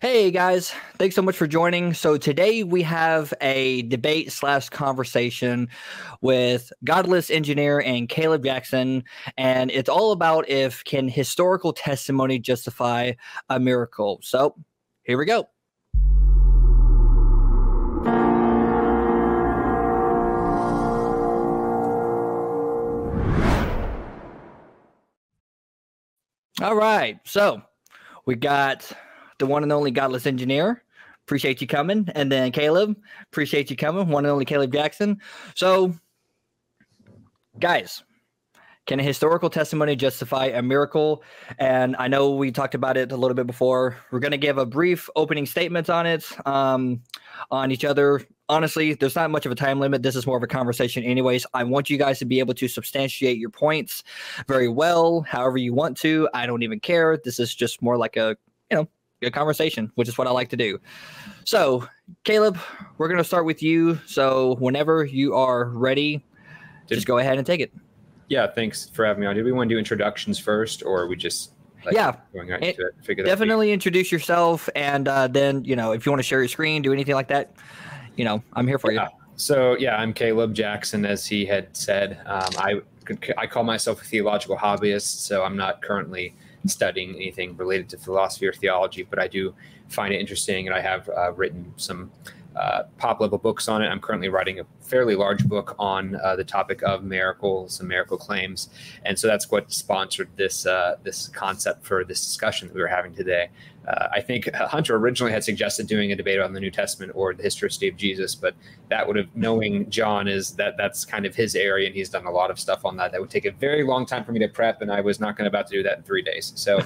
Hey guys, thanks so much for joining. So today we have a debate slash conversation with Godless engineer and Caleb Jackson, and it's all about if can historical testimony justify a miracle. So here we go. All right, so we got the one and only Godless engineer. Appreciate you coming. And then Caleb, appreciate you coming. One and only Caleb Jackson. So, guys, can a historical testimony justify a miracle? And I know we talked about it a little bit before. We're going to give a brief opening statement on it, on each other. Honestly, there's not much of a time limit. This is more of a conversation anyways. I want you guys to be able to substantiate your points very well, however you want to. I don't even care. This is just more like a conversation, which is what I like to do. So, Caleb, we're going to start with you. So whenever you are ready, just go ahead and take it. Yeah, thanks for having me on. Do we want to do introductions first, or are we just going right into it? Figure definitely introduce yourself, and then if you want to share your screen, do anything like that, I'm here for you. So I'm Caleb Jackson, as he had said. I call myself a theological hobbyist, so I'm not currently studying anything related to philosophy or theology, but I do find it interesting, and I have written some pop level books on it. I'm currently writing a fairly large book on the topic of miracles and miracle claims, and so that's what sponsored this concept for this discussion that we were having today. I think Hunter originally had suggested doing a debate on the New Testament or the historicity of Jesus, but that would have, knowing John, that's kind of his area, and he's done a lot of stuff on that. That would take a very long time for me to prep, and I was not about to do that in 3 days. So,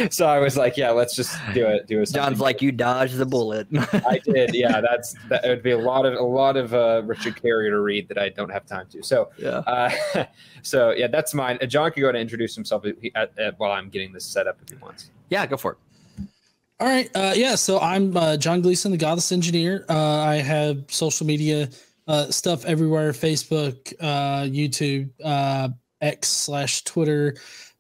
so I was like, let's just do it. John's like, you dodged the bullet. I did. Yeah, that would be a lot of Richard Carrier to read that I don't have time to. So, that's mine. John can go ahead and introduce himself while I'm getting this set up if he wants. Yeah, go for it. All right. So I'm John Gleason, the Godless engineer. I have social media stuff everywhere: Facebook, YouTube, X/Twitter,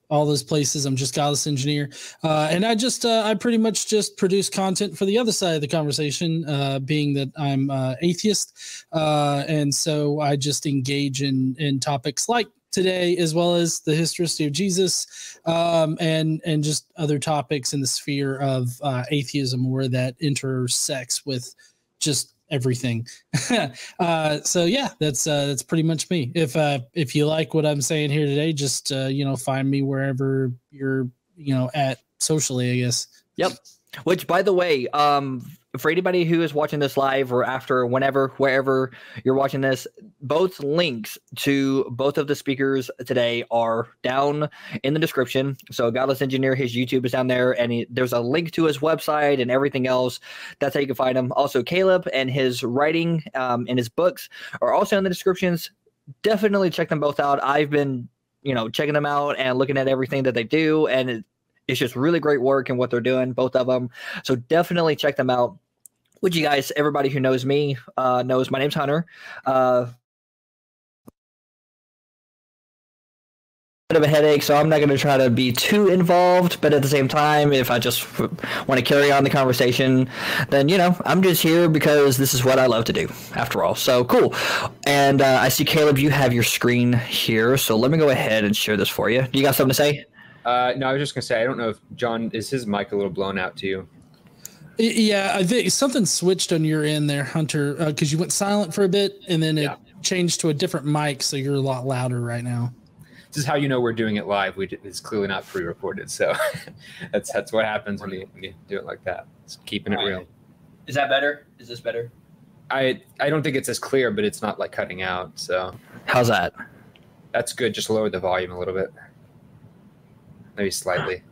all those places. I'm just Godless engineer, and I pretty much just produce content for the other side of the conversation, being that I'm atheist, and so I just engage in topics like today, as well as the historicity of Jesus, and just other topics in the sphere of atheism, where that intersects with just everything. That's pretty much me. If you like what I'm saying here today, just find me wherever you're at socially, I guess. Yep. Which, by the way, for anybody who is watching this live or after, wherever you're watching this, both links to both of the speakers today are down in the description. So Godless Engineer, his YouTube is down there, and there's a link to his website and everything else. That's how you can find him. Also, Caleb and his writing and his books are also in the descriptions. Definitely check them both out. I've been, checking them out and looking at everything that they do, and it's just really great work in what they're doing, both of them. So definitely check them out. Which you guys, everybody who knows me, knows my name's Hunter. Bit of a headache, so I'm not going to try to be too involved. But at the same time, if I just want to carry on the conversation, then, I'm just here because this is what I love to do, after all. So cool. And I see, Caleb, you have your screen here. So let me go ahead and share this for you. Do you got something to say? No, I was just going to say, I don't know if John, is his mic a little blown out to you? Yeah, I think something switched on your end there, Hunter, because you went silent for a bit, and then it changed to a different mic, so you're a lot louder right now. This is how you know we're doing it live. It's clearly not pre-recorded, so that's what happens when you do it like that. It's keeping it real. Is that better? Is this better? I don't think it's as clear, but it's not like cutting out. So how's that? That's good. Just lower the volume a little bit, maybe slightly.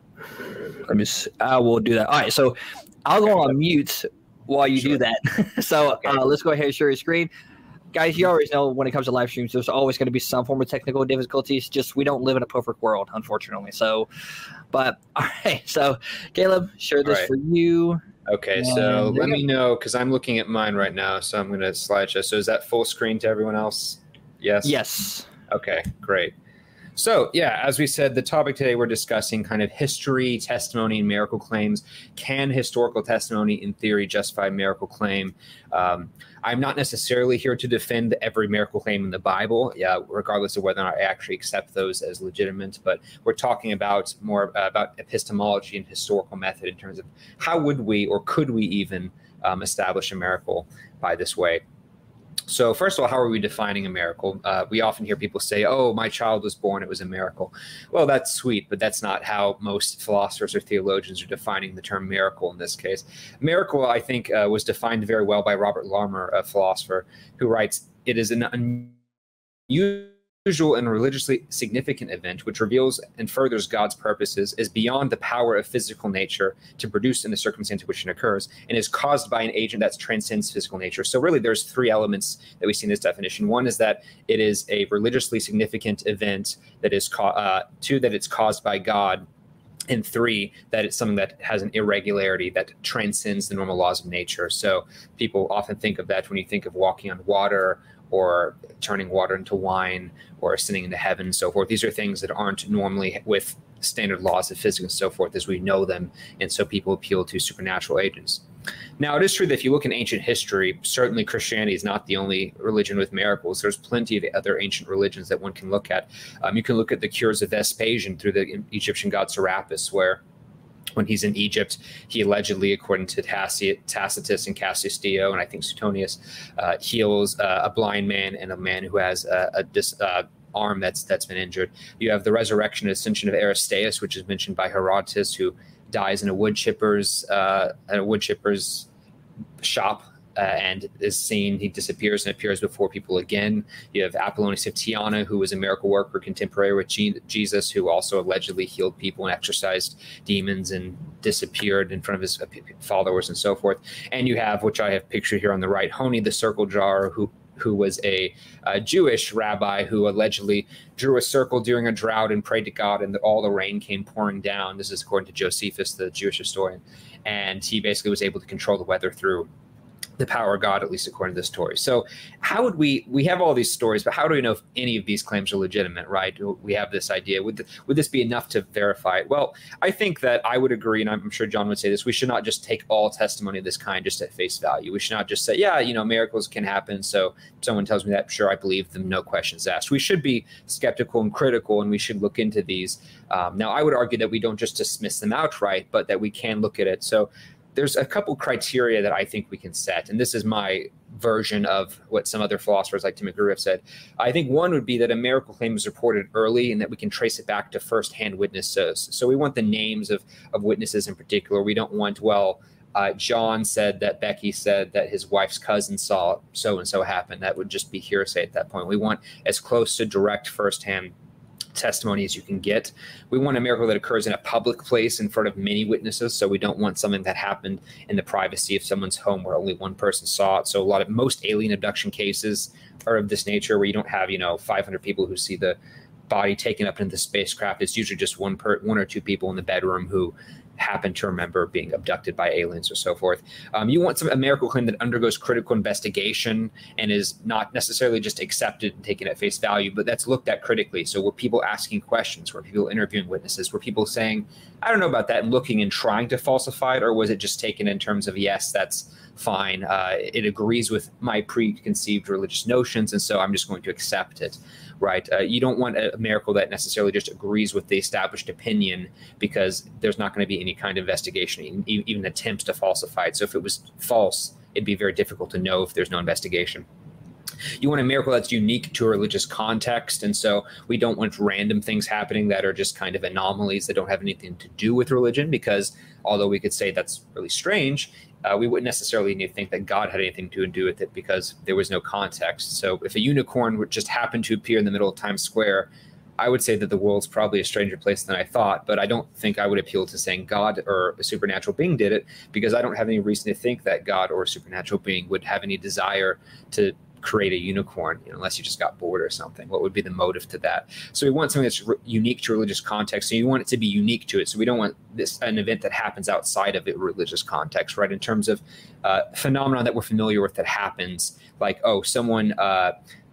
Let me. I will do that. All right, so I'll go on mute while you do that. So let's go ahead and share your screen. Guys, you always know when it comes to live streams, there's always going to be some form of technical difficulties. Just we don't live in a perfect world, unfortunately. So, but all right. So, Caleb, share this for you. Okay, so let me know, because I'm looking at mine right now. So I'm going to slideshow. So is that full screen to everyone else? Yes? Yes. Okay, great. So, yeah, as we said, the topic today we're discussing kind of history, testimony, and miracle claims. Can historical testimony, in theory, justify a miracle claim? I'm not necessarily here to defend every miracle claim in the Bible, regardless of whether or not I actually accept those as legitimate. But we're talking about more about epistemology and historical method in terms of how would we or could we even establish a miracle by this way. So first of all, how are we defining a miracle? We often hear people say, oh, my child was born, it was a miracle. Well, that's sweet, but that's not how most philosophers or theologians are defining the term miracle in this case. Miracle, I think, was defined very well by Robert Larmer, a philosopher, who writes, it is an unusual and religiously significant event which reveals and furthers God's purposes, is beyond the power of physical nature to produce in the circumstance in which it occurs, and is caused by an agent that transcends physical nature. So really there's three elements that we see in this definition. One is that it is a religiously significant event, that is two, that it's caused by God, and three, that it's something that has an irregularity that transcends the normal laws of nature. So people often think of that when you think of walking on water, or turning water into wine, or ascending into heaven, and so forth. These are things that aren't normally with standard laws of physics and so forth as we know them, and so people appeal to supernatural agents. Now, it is true that if you look in ancient history, certainly Christianity is not the only religion with miracles. There's plenty of other ancient religions that one can look at. You can look at the cures of Vespasian through the Egyptian god Serapis, where when he's in Egypt, he allegedly, according to Tacitus and Cassius Dio, and I think Suetonius, heals a blind man and a man who has a arm that's been injured. You have the resurrection and ascension of Aristeas, which is mentioned by Herodotus, who dies in a wood chipper's shop. And is seen, he disappears and appears before people again. You have Apollonius of Tyana, who was a miracle worker contemporary with Jesus, who also allegedly healed people and exorcised demons and disappeared in front of his followers and so forth. And you have, which I have pictured here on the right, Honi the circle drawer, who was a Jewish rabbi who allegedly drew a circle during a drought and prayed to God, and all the rain came pouring down. This is according to Josephus, the Jewish historian. And he basically was able to control the weather through the power of God, at least according to this story. So how would we have all these stories, but how do we know if any of these claims are legitimate, right? We have this idea. Would this be enough to verify it? Well, I think that I would agree, and I'm sure John would say this, we should not just take all testimony of this kind just at face value. We should not just say, yeah, miracles can happen, so someone tells me that, sure, I believe them, no questions asked. We should be skeptical and critical, and we should look into these. Now, I would argue that we don't just dismiss them outright, but that we can look at it. So there's a couple criteria that I think we can set, and this is my version of what some other philosophers like Tim McGrew have said. I think one would be that a miracle claim is reported early and that we can trace it back to firsthand witnesses. So we want the names of witnesses in particular. We don't want, John said that Becky said that his wife's cousin saw so-and-so happen. That would just be hearsay at that point. We want as close to direct firsthand testimony as you can get. We want a miracle that occurs in a public place in front of many witnesses. So we don't want something that happened in the privacy of someone's home where only one person saw it. So most alien abduction cases are of this nature, where you don't have 500 people who see the body taken up into the spacecraft. It's usually just one or two people in the bedroom who happen to remember being abducted by aliens or so forth. You want a miracle claim that undergoes critical investigation and is not necessarily just accepted and taken at face value, but that's looked at critically. So were people asking questions? Were people interviewing witnesses? Were people saying, I don't know about that, and looking and trying to falsify it? Or was it just taken in terms of, yes, that's fine. It agrees with my preconceived religious notions, and so I'm just going to accept it. Right? You don't want a miracle that necessarily just agrees with the established opinion, because there's not going to be any kind of investigation, even attempts to falsify it. So if it was false, it'd be very difficult to know if there's no investigation. You want a miracle that's unique to a religious context, and so we don't want random things happening that are just kind of anomalies that don't have anything to do with religion, because although we could say that's really strange, we wouldn't necessarily need to think that God had anything to do with it, because there was no context. So if a unicorn would just happen to appear in the middle of Times Square, I would say that the world's probably a stranger place than I thought, but I don't think I would appeal to saying God or a supernatural being did it, because I don't have any reason to think that God or a supernatural being would have any desire to create a unicorn, unless you just got bored or something. What would be the motive to that? So we want something that's unique to religious context. So you want it to be unique to it. So we don't want an event that happens outside of a religious context, right? In terms of phenomenon that we're familiar with that happens, like, someone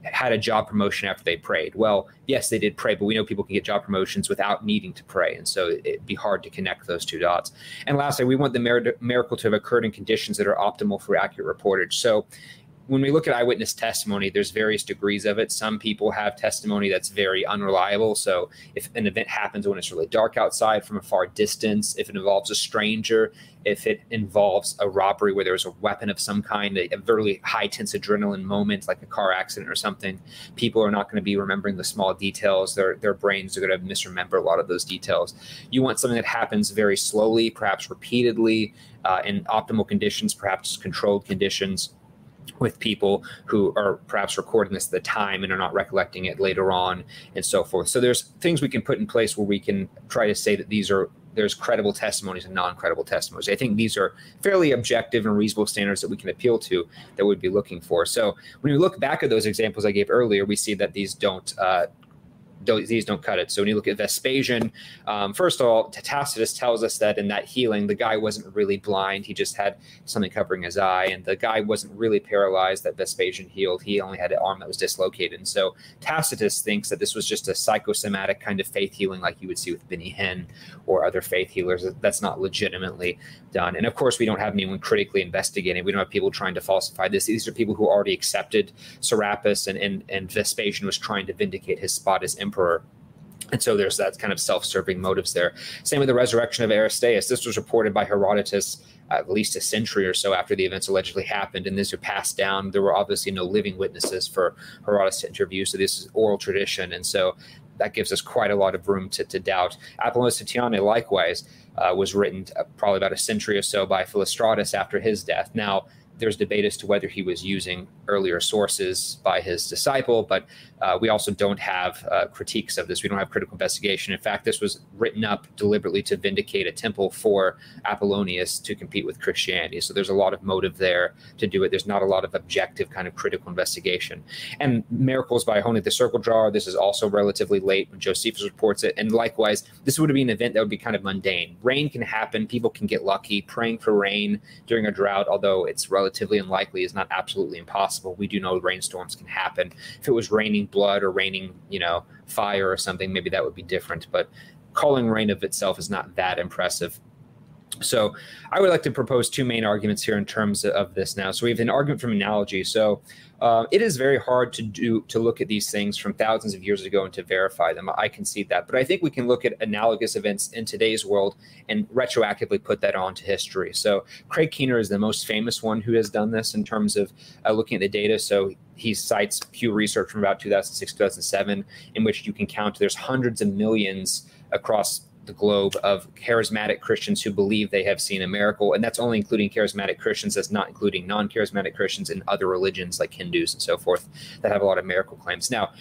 had a job promotion after they prayed. Well, yes, they did pray, but we know people can get job promotions without needing to pray. And so it'd be hard to connect those two dots. And lastly, we want the miracle to have occurred in conditions that are optimal for accurate reportage. So when we look at eyewitness testimony, there's various degrees of it. Some people have testimony that's very unreliable. So if an event happens when it's really dark outside from a far distance, if it involves a stranger, if it involves a robbery where there's a weapon of some kind, a very high tense adrenaline moment, like a car accident or something, people are not going to be remembering the small details. Their brains are going to misremember a lot of those details. You want something that happens very slowly, perhaps repeatedly, in optimal conditions, perhaps controlled conditions, with people who are perhaps recording this at the time and are not recollecting it later on, and so forth. So there's things we can put in place where we can try to say that there's credible testimonies and non-credible testimonies. I think these are fairly objective and reasonable standards that we can appeal to, that we'd be looking for. So when we look back at those examples I gave earlier, we see that these don't cut it. So when you look at Vespasian, first of all, Tacitus tells us that in that healing, the guy wasn't really blind. He just had something covering his eye. And the guy wasn't really paralyzed that Vespasian healed. He only had an arm that was dislocated. And so Tacitus thinks that this was just a psychosomatic kind of faith healing like you would see with Benny Hinn or other faith healers. That's not legitimately done. And of course, we don't have anyone critically investigating. We don't have people trying to falsify this. These are people who already accepted Serapis, and Vespasian was trying to vindicate his spot as emperor. And so there's that kind of self-serving motives there. Same with the resurrection of Aristeas. This was reported by Herodotus at least a century or so after the events allegedly happened, and these are passed down. There were obviously no living witnesses for Herodotus to interview, so this is oral tradition, and so that gives us quite a lot of room to doubt. Apollonius Tatiana, likewise, was written probably about a century or so by Philostratus after his death. Now, there's debate as to whether he was using earlier sources by his disciple, but we also don't have critiques of this. We don't have critical investigation. In fact, this was written up deliberately to vindicate a temple for Apollonius to compete with Christianity. So there's a lot of motive there to do it. There's not a lot of objective kind of critical investigation. And miracles by Honi the circle drawer, this is also relatively late when Josephus reports it. And likewise, this would be an event that would be kind of mundane. Rain can happen. People can get lucky. Praying for rain during a drought, although it's relatively unlikely, is not absolutely impossible. We do know rainstorms can happen. If it was raining blood or raining, fire or something, maybe that would be different. But calling rain of itself is not that impressive. So I would like to propose two main arguments here in terms of this now. So we have an argument from analogy. So it is very hard to look at these things from thousands of years ago and to verify them. I concede that. But I think we can look at analogous events in today's world and retroactively put that onto history. So Craig Keener is the most famous one who has done this in terms of looking at the data. So he cites Pew Research from about 2006, 2007, in which you can count there's hundreds of millions across the globe of charismatic Christians who believe they have seen a miracle. And that's only including charismatic Christians. That's not including non-charismatic Christians in other religions like Hindus and so forth that have a lot of miracle claims. Now,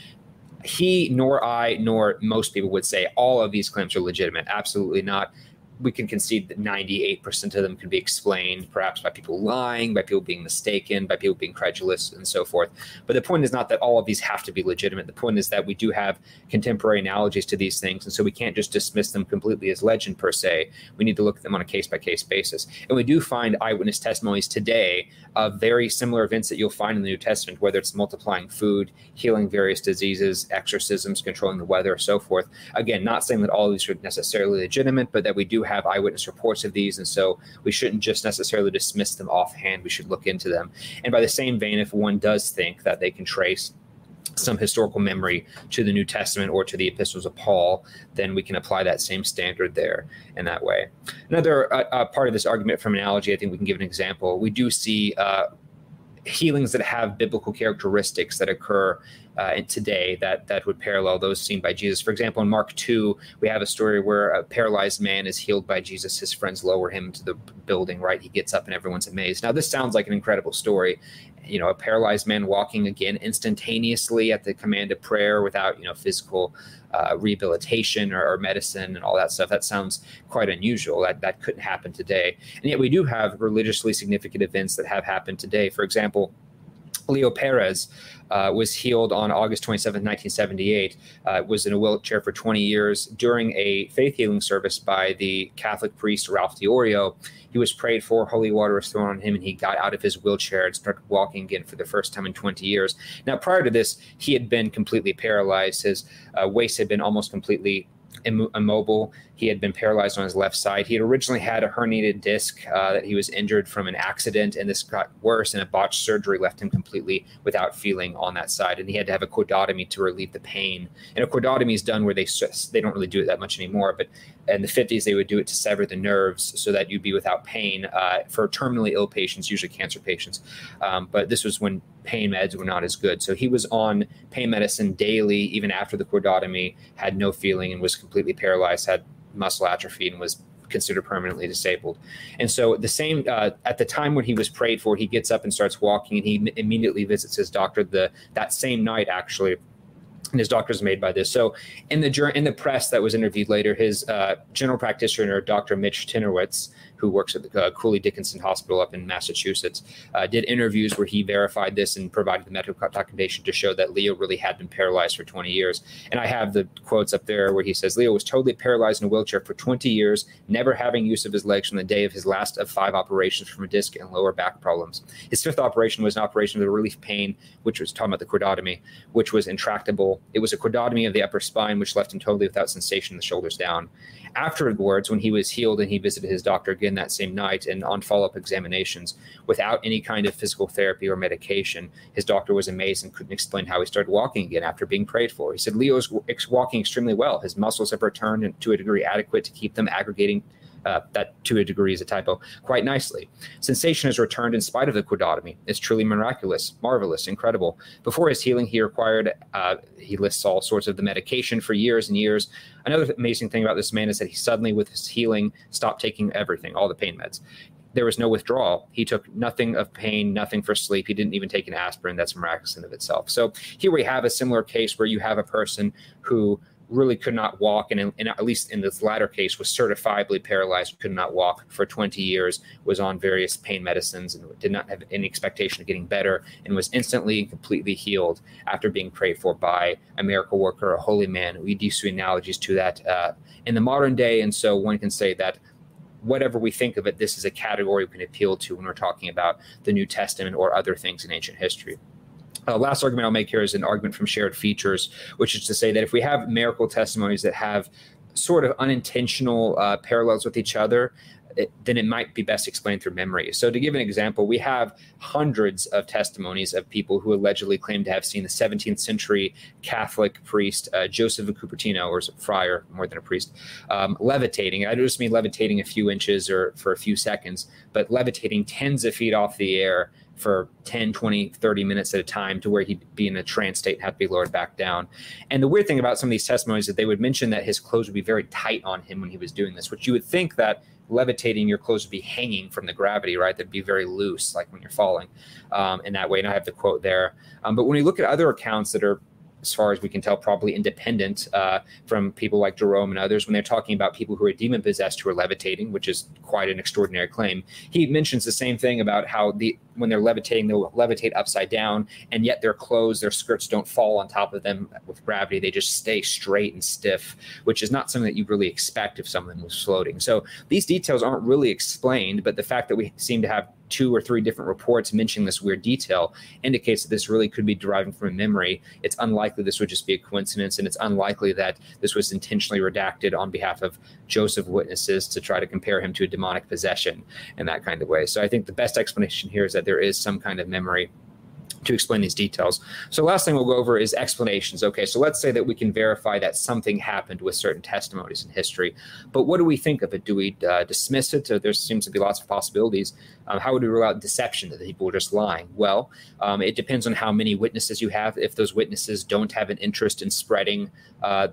he nor I nor most people would say all of these claims are legitimate. Absolutely not. We can concede that 98% of them can be explained perhaps by people lying, by people being mistaken, by people being credulous, and so forth. But the point is not that all of these have to be legitimate. The point is that we do have contemporary analogies to these things, and so we can't just dismiss them completely as legend per se. We need to look at them on a case-by-case basis. And we do find eyewitness testimonies today of very similar events that you'll find in the New Testament, whether it's multiplying food, healing various diseases, exorcisms, controlling the weather, so forth. Again, not saying that all of these are necessarily legitimate, but that we do have eyewitness reports of these, and so we shouldn't just necessarily dismiss them offhand. We should look into them. And by the same vein, if one does think that they can trace some historical memory to the New Testament or to the epistles of Paul, then we can apply that same standard there in that way. Another part of this argument from analogy, I think we can give an example. We do see healings that have biblical characteristics that occur today that would parallel those seen by Jesus. For example, in Mark 2, we have a story where a paralyzed man is healed by Jesus. His friends lower him to the building, right? He gets up and everyone's amazed. Now, this sounds like an incredible story. A paralyzed man walking again instantaneously at the command of prayer without, physical rehabilitation or medicine and all that stuff. That sounds quite unusual. That couldn't happen today. And yet we do have religiously significant events that have happened today. For example, Leo Perez was healed on August 27, 1978, was in a wheelchair for 20 years. During a faith healing service by the Catholic priest Ralph Diorio, he was prayed for, holy water was thrown on him, and he got out of his wheelchair and started walking again for the first time in 20 years. Now, prior to this, he had been completely paralyzed. His waist had been almost completely immobile. He had been paralyzed on his left side. He had originally had a herniated disc that he was injured from an accident, and this got worse, and a botched surgery left him completely without feeling on that side, and he had to have a cordotomy to relieve the pain. And a cordotomy is done where they don't really do it that much anymore, but in the 50s they would do it to sever the nerves so that you'd be without pain for terminally ill patients, usually cancer patients. But this was when pain meds were not as good. So he was on pain medicine daily, even after the cordotomy, had no feeling and was completely paralyzed, had muscle atrophy, and was considered permanently disabled. And so the same at the time when he was prayed for, he gets up and starts walking, and he immediately visits his doctor that same night, actually. And his doctor's made by this. So in the press that was interviewed later, his general practitioner, Dr. Mitch Tinnerwitz, who works at the Cooley Dickinson Hospital up in Massachusetts, did interviews where he verified this and provided the medical documentation to show that Leo really had been paralyzed for 20 years. And I have the quotes up there where he says, Leo was totally paralyzed in a wheelchair for 20 years, never having use of his legs from the day of his last of 5 operations from a disc and lower back problems. His 5th operation was an operation of the relief pain, which was talking about the cordotomy, which was intractable. It was a cordotomy of the upper spine, which left him totally without sensation in the shoulders down. Afterwards, when he was healed and he visited his doctor again that same night and on follow-up examinations, without any kind of physical therapy or medication, his doctor was amazed and couldn't explain how he started walking again after being prayed for. He said, Leo is walking extremely well. His muscles have returned to a degree adequate to keep them aggregating, that to a degree is a typo, quite nicely. Sensation has returned in spite of the cordotomy. It's truly miraculous, marvelous, incredible. Before his healing, he required, he lists all sorts of the medication for years and years. Another amazing thing about this man is that he suddenly, with his healing, stopped taking everything, all the pain meds. There was no withdrawal. He took nothing of pain, nothing for sleep. He didn't even take an aspirin. That's miraculous in of itself. So here we have a similar case where you have a person who really could not walk, and at least in this latter case was certifiably paralyzed, could not walk for 20 years, was on various pain medicines and did not have any expectation of getting better, and was instantly and completely healed after being prayed for by a miracle worker, a holy man. We do see analogies to that in the modern day, and so one can say that whatever we think of it, this is a category we can appeal to when we're talking about the New Testament or other things in ancient history. Last argument I'll make here is an argument from shared features, which is to say that if we have miracle testimonies that have sort of unintentional parallels with each other, then it might be best explained through memory. So to give an example, we have hundreds of testimonies of people who allegedly claim to have seen the 17th century Catholic priest, Joseph of Cupertino, or friar, more than a priest, levitating. I don't just mean levitating a few inches or for a few seconds, but levitating tens of feet off the air for 10, 20, 30 minutes at a time to where he'd be in a trance state and have to be lowered back down. And the weird thing about some of these testimonies is that they would mention that his clothes would be very tight on him when he was doing this, which you would think that levitating, your clothes would be hanging from the gravity, right? They'd be very loose, like when you're falling in that way. And I have the quote there. But when we look at other accounts that are, as far as we can tell, probably independent from people like Jerome and others, when they're talking about people who are demon-possessed who are levitating, which is quite an extraordinary claim. He mentions the same thing about how when they're levitating, they'll levitate upside down, and yet their clothes, their skirts don't fall on top of them with gravity. They just stay straight and stiff, which is not something that you really expect if someone was floating. So these details aren't really explained, but the fact that we seem to have 2 or 3 different reports mentioning this weird detail indicates that this really could be deriving from a memory. It's unlikely this would just be a coincidence, and it's unlikely that this was intentionally redacted on behalf of Joseph witnesses to try to compare him to a demonic possession in that kind of way. So I think the best explanation here is that there is some kind of memory to explain these details. So last thing we'll go over is explanations. Okay, so let's say that we can verify that something happened with certain testimonies in history, but what do we think of it? Do we dismiss it? There seems to be lots of possibilities. How would we rule out deception, that people were just lying? Well, it depends on how many witnesses you have. If those witnesses don't have an interest in spreading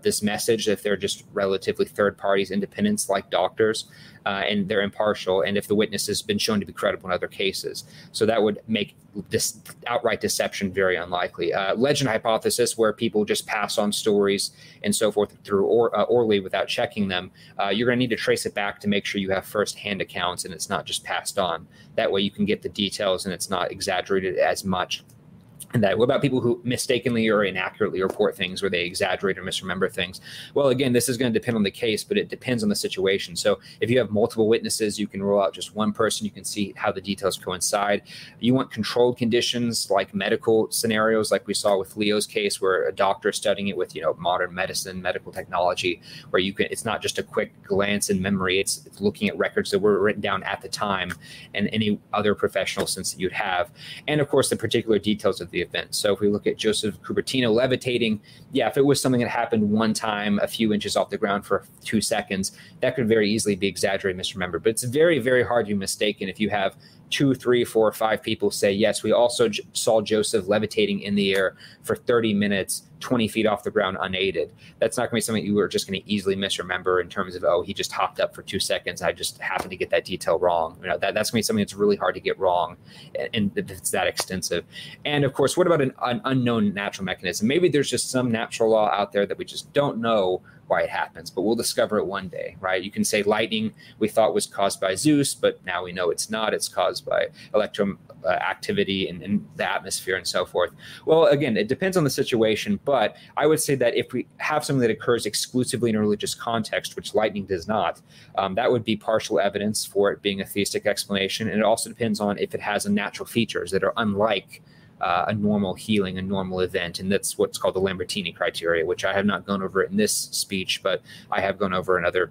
this message, if they're just relatively third parties, independents like doctors, and they're impartial, and if the witness has been shown to be credible in other cases. So that would make this outright deception very unlikely. Legend hypothesis, where people just pass on stories and so forth through orally without checking them, you're going to need to trace it back to make sure you have first-hand accounts and it's not just passed on. That way you can get the details and it's not exaggerated as much. And that, what about people who mistakenly or inaccurately report things, where they exaggerate or misremember things? Well, again, this is going to depend on the case, but it depends on the situation. So if you have multiple witnesses, you can rule out just one person. You can see how the details coincide. You want controlled conditions like medical scenarios, like we saw with Leo's case, where a doctor is studying it with, modern medicine, medical technology, where it's not just a quick glance in memory. It's looking at records that were written down at the time, and any other professional sense that you'd have. And of course, the particular details of the event. So if we look at Joseph Cupertino levitating, if it was something that happened one time, a few inches off the ground for 2 seconds, that could very easily be exaggerated, misremembered. But it's very, very hard to be mistaken if you have 2, 3, 4, 5 people say, yes, we also saw Joseph levitating in the air for 30 minutes, 20 feet off the ground unaided. That's not going to be something you are just going to easily misremember in terms of, oh, he just hopped up for 2 seconds. I just happened to get that detail wrong. That's going to be something that's really hard to get wrong, and it's that extensive. And of course, what about an unknown natural mechanism? Maybe there's just some natural law out there that we just don't know why it happens, but we'll discover it one day, right? You can say lightning we thought was caused by Zeus, but now we know it's not. It's caused by electroactivity in the atmosphere and so forth. Well, again, it depends on the situation, but I would say that if we have something that occurs exclusively in a religious context, which lightning does not, that would be partial evidence for it being a theistic explanation. And it also depends on if it has natural features that are unlike a normal healing, a normal event. And that's what's called the Lambertini criteria, which I have not gone over in this speech, but I have gone over in other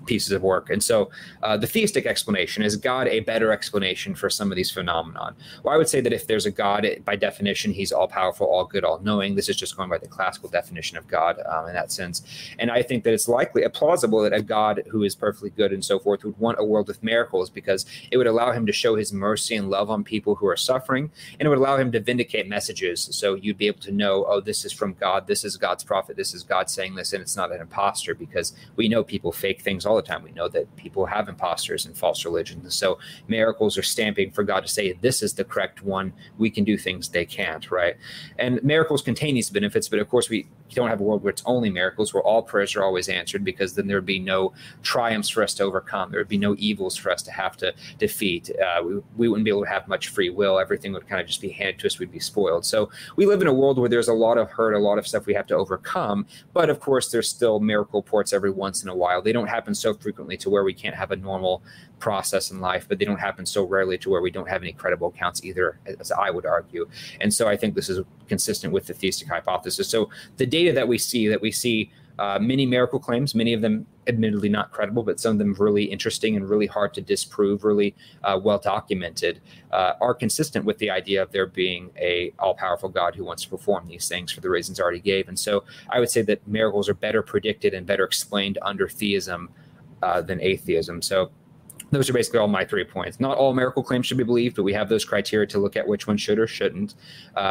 pieces of work. And so the theistic explanation, is God a better explanation for some of these phenomenon? Well, I would say that if there's a God, by definition, he's all powerful, all good, all knowing. This is just going by the classical definition of God in that sense. And I think that it's likely, plausible that a God who is perfectly good and so forth would want a world with miracles, because it would allow him to show his mercy and love on people who are suffering, and it would allow him to vindicate messages. So you'd be able to know, oh, this is from God, this is God's prophet, this is God saying this, and it's not an imposter, because we know people fake things all the time. We know that people have imposters and false religions. So miracles are stamping for God to say, this is the correct one. We can do things they can't, right? And miracles contain these benefits, but of course we don't have a world where it's only miracles, where all prayers are always answered, because then there would be no triumphs for us to overcome. There would be no evils for us to have to defeat. We wouldn't be able to have much free will. Everything would kind of just be handed to us. We'd be spoiled. So we live in a world where there's a lot of hurt, a lot of stuff we have to overcome. But of course, there's still miracle reports every once in a while. They don't happen so frequently to where we can't have a normal process in life, but they don't happen so rarely to where we don't have any credible accounts either, as I would argue. And so I think this is consistent with the theistic hypothesis. So the data that we see many miracle claims, many of them admittedly not credible, but some of them really interesting and really hard to disprove, really well documented, are consistent with the idea of there being a all-powerful God who wants to perform these things for the reasons I already gave. And so I would say that miracles are better predicted and better explained under theism than atheism. So those are basically all my 3 points. Not all miracle claims should be believed, but we have those criteria to look at which one should or shouldn't.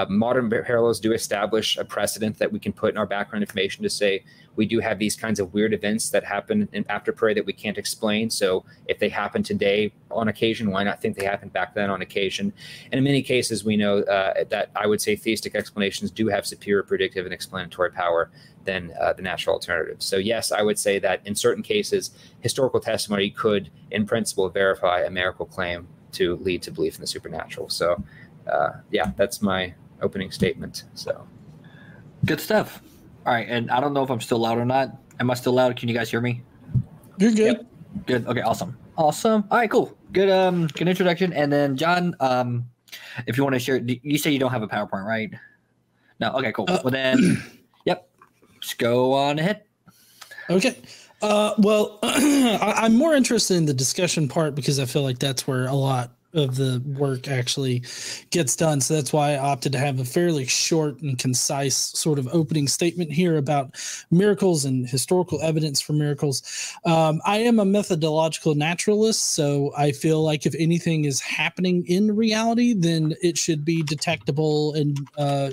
Modern parallels do establish a precedent that we can put in our background information to say we do have these kinds of weird events that happen after prayer that we can't explain. So if they happen today on occasion, why not think they happened back then on occasion? And in many cases, we know that I would say theistic explanations do have superior predictive and explanatory power than the natural alternatives. So yes, I would say that in certain cases, historical testimony could, in principle, verify a miracle claim to lead to belief in the supernatural. So yeah, that's my opening statement. So good stuff. All right, and I don't know if I'm still loud or not. Am I still loud? Can you guys hear me? You're good. Yep. Good. Okay, awesome. All right, cool. Good good introduction. And then John, if you want to share, you say you don't have a PowerPoint, right? No. Okay, cool. Well then, yep. Just go on ahead. Okay. Well, I'm more interested in the discussion part because I feel like that's where a lot of the work actually gets done. So that's why I opted to have a fairly short and concise sort of opening statement here about miracles and historical evidence for miracles. I am a methodological naturalist, so I feel like if anything is happening in reality, then it should be detectable and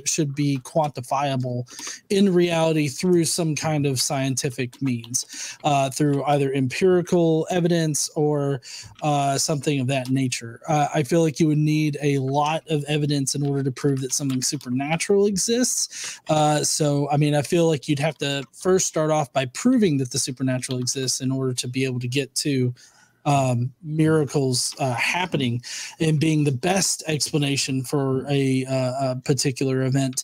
should be quantifiable in reality through some kind of scientific means, through either empirical evidence or something of that nature. I feel like you would need a lot of evidence in order to prove that something supernatural exists. So, I mean, I feel like you'd have to first start off by proving that the supernatural exists in order to be able to get to miracles happening and being the best explanation for a particular event.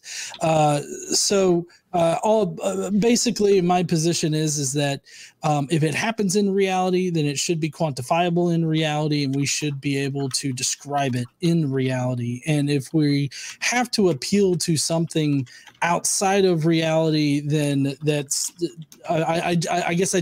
Basically my position is that if it happens in reality, then it should be quantifiable in reality, and we should be able to describe it in reality. And if we have to appeal to something outside of reality, then that's I guess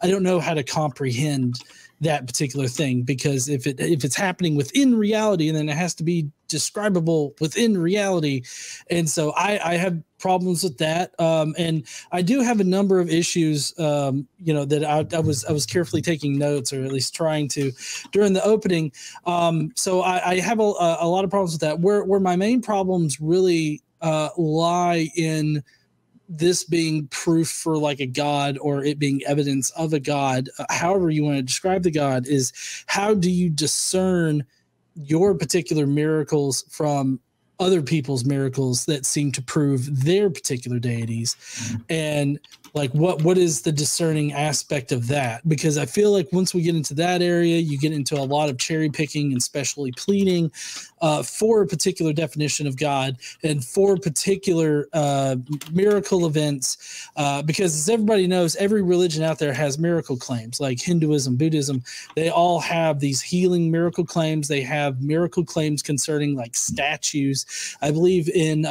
I don't know how to comprehend that particular thing, because if it's happening within reality, then it has to be describable within reality. And so I have problems with that. And I do have a number of issues, that I was carefully taking notes, or at least trying to during the opening. So I have a lot of problems with that. Where my main problems really lie in this being proof for like a god, or it being evidence of a god, however you want to describe the god, is how do you discern your particular miracles from other people's miracles that seem to prove their particular deities? And like what is the discerning aspect of that? Because I feel like once we get into that area, you get into a lot of cherry picking and specially pleading for a particular definition of God and for particular miracle events. Because as everybody knows, every religion out there has miracle claims, like Hinduism, Buddhism. They all have these healing miracle claims. They have miracle claims concerning like statues. I believe in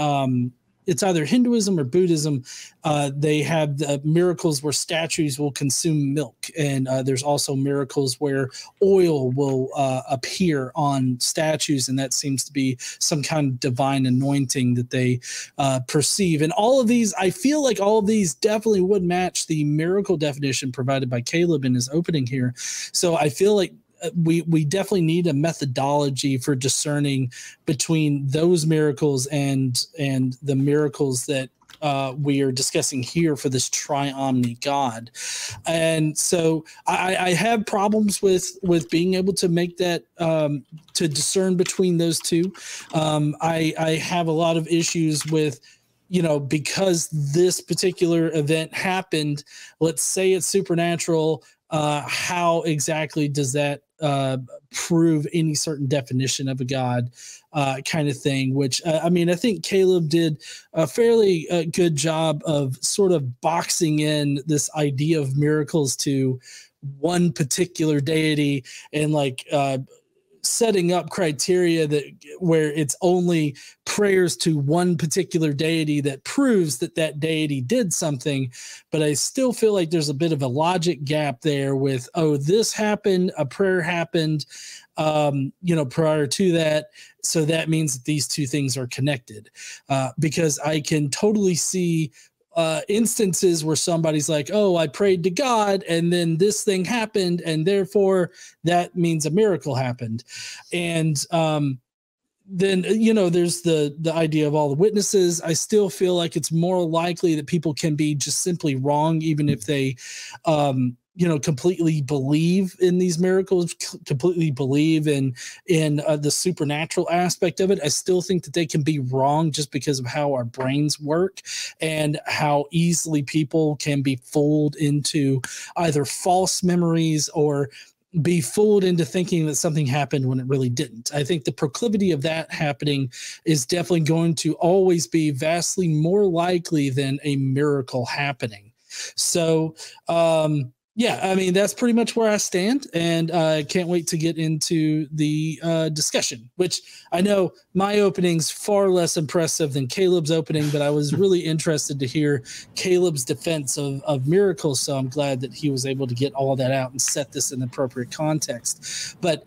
it's either Hinduism or Buddhism. They have the miracles where statues will consume milk. And there's also miracles where oil will appear on statues. And that seems to be some kind of divine anointing that they perceive. And all of these, I feel like all of these definitely would match the miracle definition provided by Caleb in his opening here. So I feel like we definitely need a methodology for discerning between those miracles and the miracles that we are discussing here for this tri-omni God. And so I have problems with being able to make that to discern between those two. I have a lot of issues with, because this particular event happened, let's say it's supernatural, how exactly does that prove any certain definition of a god, kind of thing, which I think Caleb did a fairly good job of sort of boxing in this idea of miracles to one particular deity, and like setting up criteria that where it's only prayers to one particular deity that proves that that deity did something. But I still feel like there's a bit of a logic gap there with, this happened, a prayer happened, prior to that. So that means that these two things are connected, because I can totally see instances where somebody's like, I prayed to God and then this thing happened, and therefore that means a miracle happened. And then, there's the idea of all the witnesses. I still feel like it's more likely that people can be just simply wrong, even if they, completely believe in these miracles, completely believe in the supernatural aspect of it. I still think that they can be wrong just because of how our brains work and how easily people can be fooled into either false memories or be fooled into thinking that something happened when it really didn't. I think the proclivity of that happening is definitely going to always be vastly more likely than a miracle happening. So, that's pretty much where I stand, and I can't wait to get into the discussion, which I know my opening's far less impressive than Caleb's opening, but I was really interested to hear Caleb's defense of miracles, so I'm glad that he was able to get all that out and set this in the appropriate context. But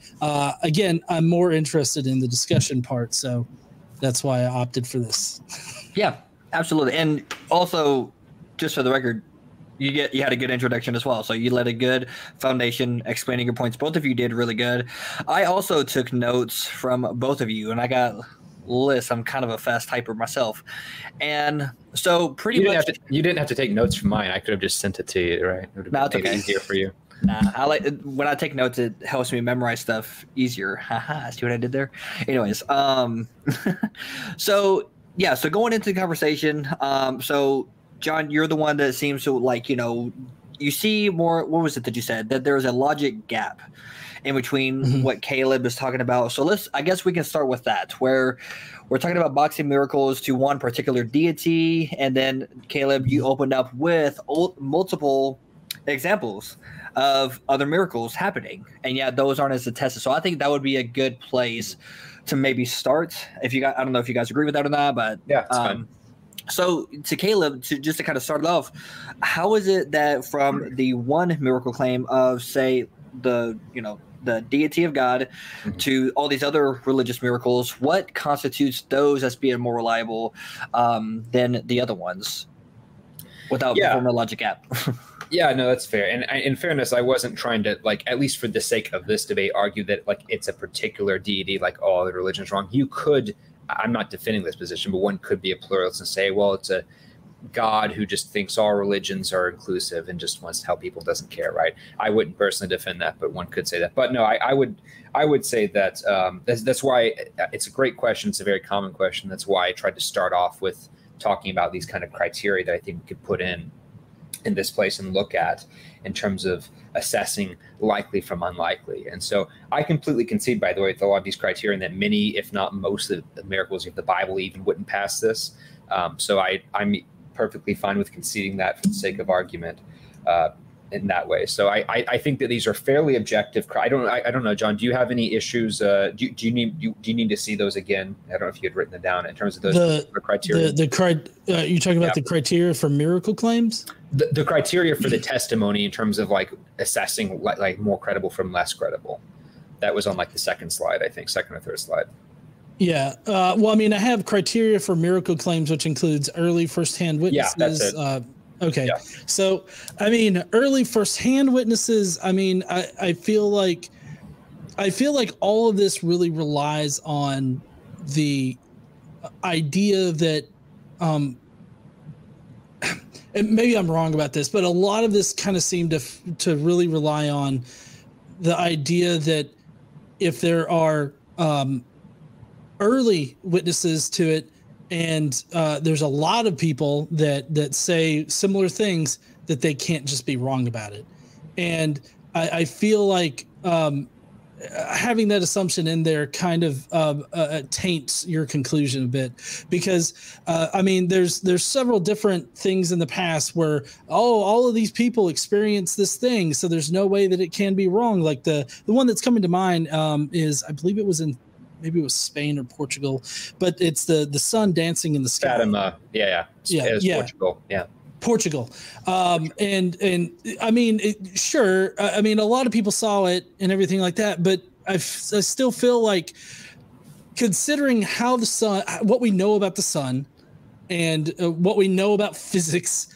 again, I'm more interested in the discussion part, so that's why I opted for this. Yeah, absolutely. And also, just for the record, you had a good introduction as well. So you led a good foundation explaining your points. Both of you did really good. I also took notes from both of you, and I got lists. I'm kind of a fast typer myself. And so pretty much you didn't have to take notes from mine. I could have just sent it to you, right? It would have been easier for you. Nah, I like when I take notes, it helps me memorize stuff easier. Haha, see what I did there? Anyways, so going into the conversation, so John, you're the one that seems to you see more. What was it that you said? That there was a logic gap in between what Caleb is talking about. So I guess we can start with that, where we're talking about boxing miracles to one particular deity, and then Caleb, you opened up with multiple examples of other miracles happening, and yeah, those aren't as attested. So I think that would be a good place to maybe start. If you guys, I don't know if you guys agree with that or not, but yeah, it's fine. So to Caleb, just to kind of start it off, how is it that from the one miracle claim of, say, the deity of God to all these other religious miracles, what constitutes those as being more reliable than the other ones without forming a logic gap? Yeah, no, that's fair. And in fairness, I wasn't trying to, like, at least for the sake of this debate, argue that, like, it's a particular deity, like all the religion's wrong. You could, I'm not defending this position, but one could be a pluralist and say, well, it's a God who just thinks all religions are inclusive and just wants to help people, doesn't care, right? I wouldn't personally defend that, but one could say that. But no, I would say that that's why it's a great question. It's a very common question. That's why I tried to start off with talking about these kind of criteria that I think we could put in this place and look at in terms of assessing likely from unlikely. And so I completely concede, by the way, with a lot of these criteria, and that many, if not most of the miracles of the Bible even wouldn't pass this. So I'm perfectly fine with conceding that for the sake of argument in that way. So I think that these are fairly objective. I don't know, John, do you have any issues? Do you need to see those again? I don't know if you had written them down in terms of those criteria. You're talking about the criteria for miracle claims? The criteria for the testimony in terms of like assessing like more credible from less credible. That was on like the second slide, I think, second or third slide. Yeah. Well, I mean, I have criteria for miracle claims, which includes early firsthand witnesses. Yeah, that's it. Okay. Yeah. So, I mean, early firsthand witnesses, I mean, I feel like all of this really relies on the idea that, and maybe I'm wrong about this, but a lot of this kind of seemed to really rely on the idea that if there are early witnesses to it, and there's a lot of people that say similar things, that they can't just be wrong about it. And I feel like having that assumption in there kind of taints your conclusion a bit, because I mean, there's several different things in the past where all of these people experience this thing, so there's no way that it can be wrong. Like the one that's coming to mind is, I believe it was in, maybe it was Spain or Portugal, but it's the sun dancing in the sky. Fatima, yeah. Portugal, yeah. Portugal. And I mean, sure. I mean, a lot of people saw it and everything like that, but I still feel like, considering how the sun, what we know about the sun and what we know about physics,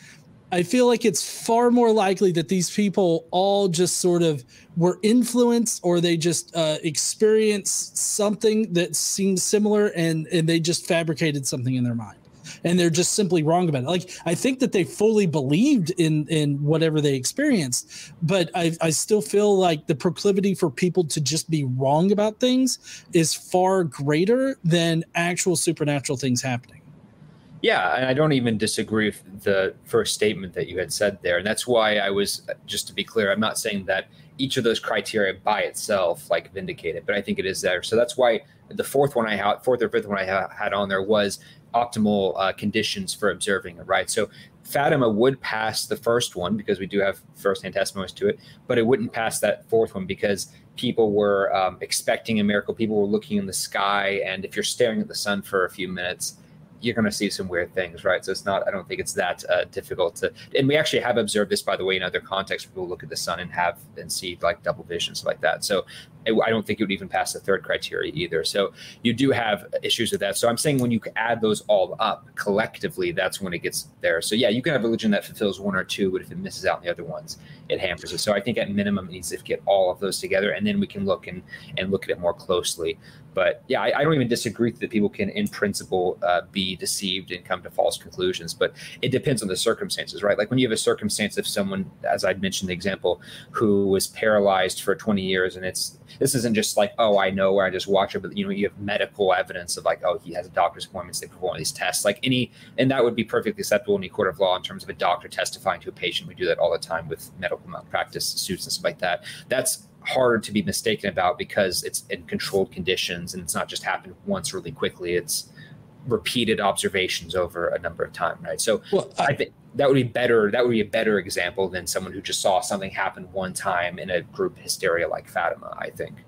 I feel like it's far more likely that these people all just sort of were influenced, or they just experienced something that seemed similar, and they just fabricated something in their mind, and they're just simply wrong about it. Like, I think that they fully believed in whatever they experienced, but I still feel like the proclivity for people to just be wrong about things is far greater than actual supernatural things happening. Yeah, and I don't even disagree with the first statement that you had said there. And that's why I was, just to be clear, I'm not saying that each of those criteria by itself like vindicate it, but I think it is there. So that's why the fourth or fifth one I had on there was optimal conditions for observing it, right? So Fatima would pass the first one because we do have firsthand testimonies to it, but it wouldn't pass that fourth one because people were expecting a miracle. People were looking in the sky, and if you're staring at the sun for a few minutes, you're going to see some weird things, right? So it's not, I don't think it's that difficult to, and we actually have observed this, by the way, in other contexts. People look at the sun and see like double visions like that. So I don't think it would even pass the third criteria either. So you do have issues with that. So I'm saying when you add those all up collectively, that's when it gets there. So yeah, you can have religion that fulfills one or two, but if it misses out on the other ones, it hampers it. So I think at minimum it needs to get all of those together, and then we can look and look at it more closely. But yeah, I don't even disagree that people can, in principle, be deceived and come to false conclusions. But it depends on the circumstances, right? Like when you have a circumstance of someone, as I'd mentioned the example, who was paralyzed for 20 years, and this isn't just like, oh, I know where I just watch it, but you have medical evidence of like, oh, he has a doctor's appointments, they perform these tests, and that would be perfectly acceptable in a court of law in terms of a doctor testifying to a patient. We do that all the time with medical malpractice suits and stuff like that. That's harder to be mistaken about because it's in controlled conditions and it's not just happened once really quickly. It's repeated observations over a number of time, right? So I think that would be better. That would be a better example than someone who just saw something happen one time in a group hysteria like Fatima, I think.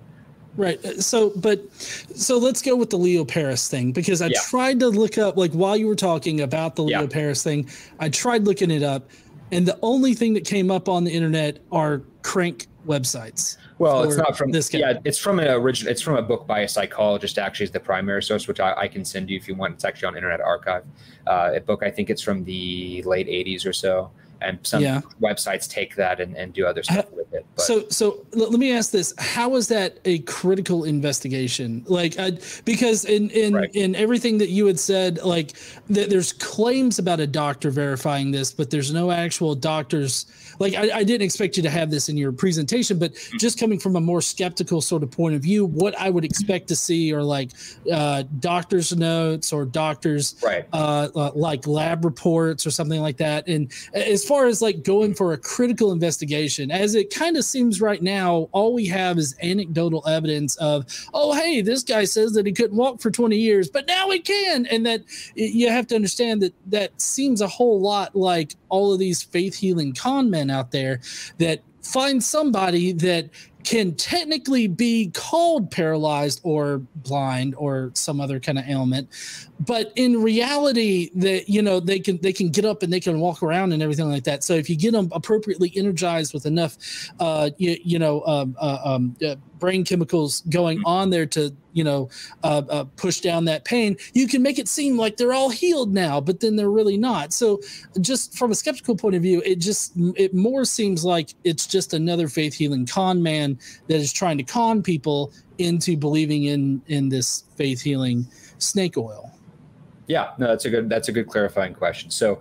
Right. So let's go with the Leo Paris thing, because I tried to look up, like while you were talking about the Leo Paris thing, I tried looking it up, and the only thing that came up on the internet are crank websites. Well, it's not from this guy. Yeah, it's from it's from a book by a psychologist, actually, is the primary source, which I can send you if you want. It's actually on Internet Archive. A book, I think it's from the late 80s or so. And some websites take that and do other stuff with it. But. So let me ask this: how is that a critical investigation? Like, because in everything that you had said, like there's claims about a doctor verifying this, but there's no actual doctors. Like, I didn't expect you to have this in your presentation, but just coming from a more skeptical sort of point of view, what I would expect to see are like doctors' notes or doctors like lab reports or something like that. And as far as like going for a critical investigation, as it kind of seems right now, all we have is anecdotal evidence of, oh, hey, this guy says that he couldn't walk for 20 years, but now he can. And that you have to understand that seems a whole lot like all of these faith healing con men out there that find somebody that can technically be called paralyzed or blind or some other kind of ailment, but in reality that they can get up and they can walk around and everything like that. So if you get them appropriately energized with enough brain chemicals going on there to push down that pain, you can make it seem like they're all healed now, but then they're really not. So just from a skeptical point of view, it more seems like it's just another faith healing con man that is trying to con people into believing in this faith healing snake oil. Yeah, no, that's a good clarifying question. So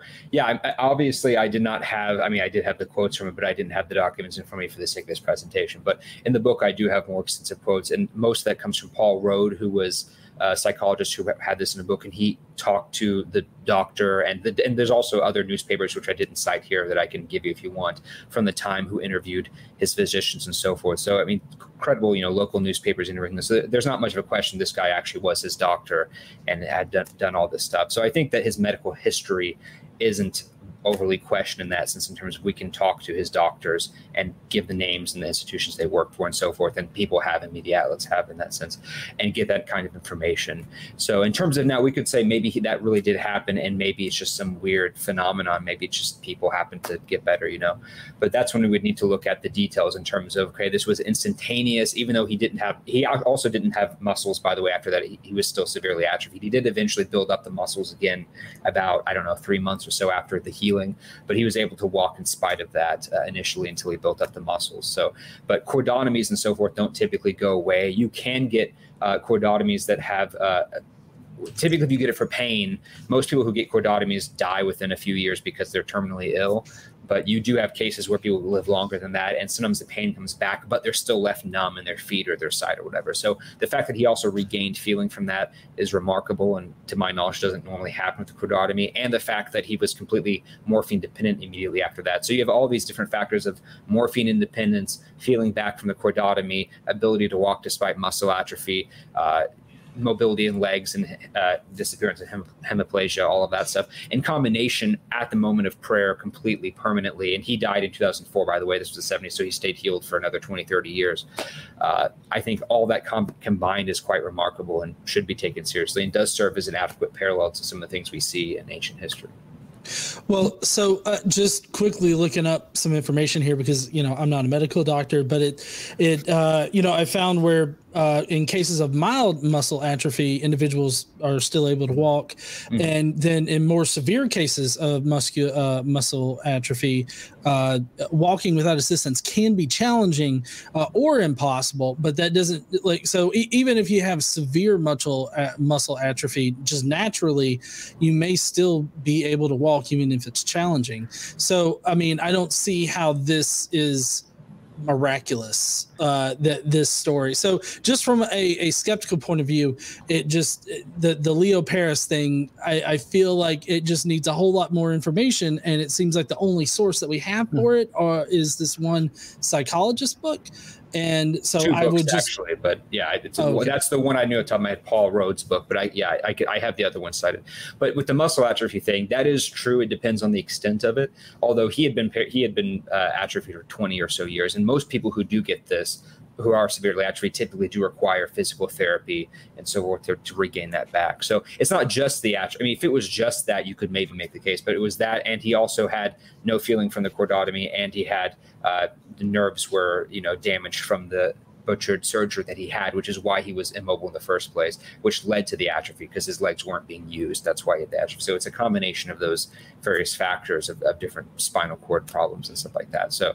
obviously I did not have, I did have the quotes from it, but I didn't have the documents in front of me for the sake of this presentation. But in the book, I do have more extensive quotes, and most of that comes from Paul Rode, who was a psychologist who had this in a book, and he talked to the doctor, and there's also other newspapers, which I didn't cite here, that I can give you if you want, from the time, who interviewed his physicians and so forth. So, credible, local newspapers interviewing this. So there's not much of a question. This guy actually was his doctor and had done all this stuff. So I think that his medical history isn't overly questioned in that sense, in terms of we can talk to his doctors and give the names and the institutions they worked for and so forth, and people have, and media outlets have in that sense, and get that kind of information. So in terms of now, we could say maybe that really did happen, and maybe it's just some weird phenomenon, maybe it's just people happen to get better, but that's when we would need to look at the details in terms of, okay, this was instantaneous, even though he also didn't have muscles, by the way. After that, he was still severely atrophied. He did eventually build up the muscles again about 3 months or so after the healing, but he was able to walk in spite of that initially until he built up the muscles. So, but chordotomies and so forth don't typically go away. You can get chordotomies that have typically, if you get it for pain, most people who get chordotomies die within a few years because they're terminally ill. But you do have cases where people live longer than that, and sometimes the pain comes back, but they're still left numb in their feet or their side or whatever. So the fact that he also regained feeling from that is remarkable, and to my knowledge doesn't normally happen with the chordotomy. And the fact that he was completely morphine dependent immediately after that. So you have all these different factors of morphine independence, feeling back from the chordotomy, ability to walk despite muscle atrophy, mobility in legs, and disappearance of hemiplegia, all of that stuff in combination at the moment of prayer, completely permanently. And he died in 2004, by the way. This was the 70s, so he stayed healed for another 20, 30 years. I think all that combined is quite remarkable and should be taken seriously, and does serve as an adequate parallel to some of the things we see in ancient history. Well, so just quickly looking up some information here, because I'm not a medical doctor, but I found where in cases of mild muscle atrophy, individuals are still able to walk, and then in more severe cases of muscle atrophy, walking without assistance can be challenging or impossible. But that doesn't even if you have severe muscle atrophy, just naturally, you may still be able to walk even if it's challenging. So I don't see how this is miraculous, that this story. So just from a skeptical point of view, the Leo Paris thing, I feel like it just needs a whole lot more information, and it seems like the only source that we have for it is this one psychologist book. And so Two I books, would just actually, but yeah, okay. That's the one I knew at the top of my head, Paul Rhodes' book. But I have the other one cited. But with the muscle atrophy thing, that is true. It depends on the extent of it. Although he had been atrophied for 20 or so years, and most people who do get this, who are severely atrophied, typically do require physical therapy and so forth to regain that back. So it's not just the atrophy. I mean, if it was just that, you could maybe make the case, but it was that, and he also had no feeling from the chordotomy, and he had the nerves were damaged from the butchered surgery that he had, which is why he was immobile in the first place, which led to the atrophy because his legs weren't being used. That's why he had the atrophy. So it's a combination of those various factors of different spinal cord problems and stuff like that. So,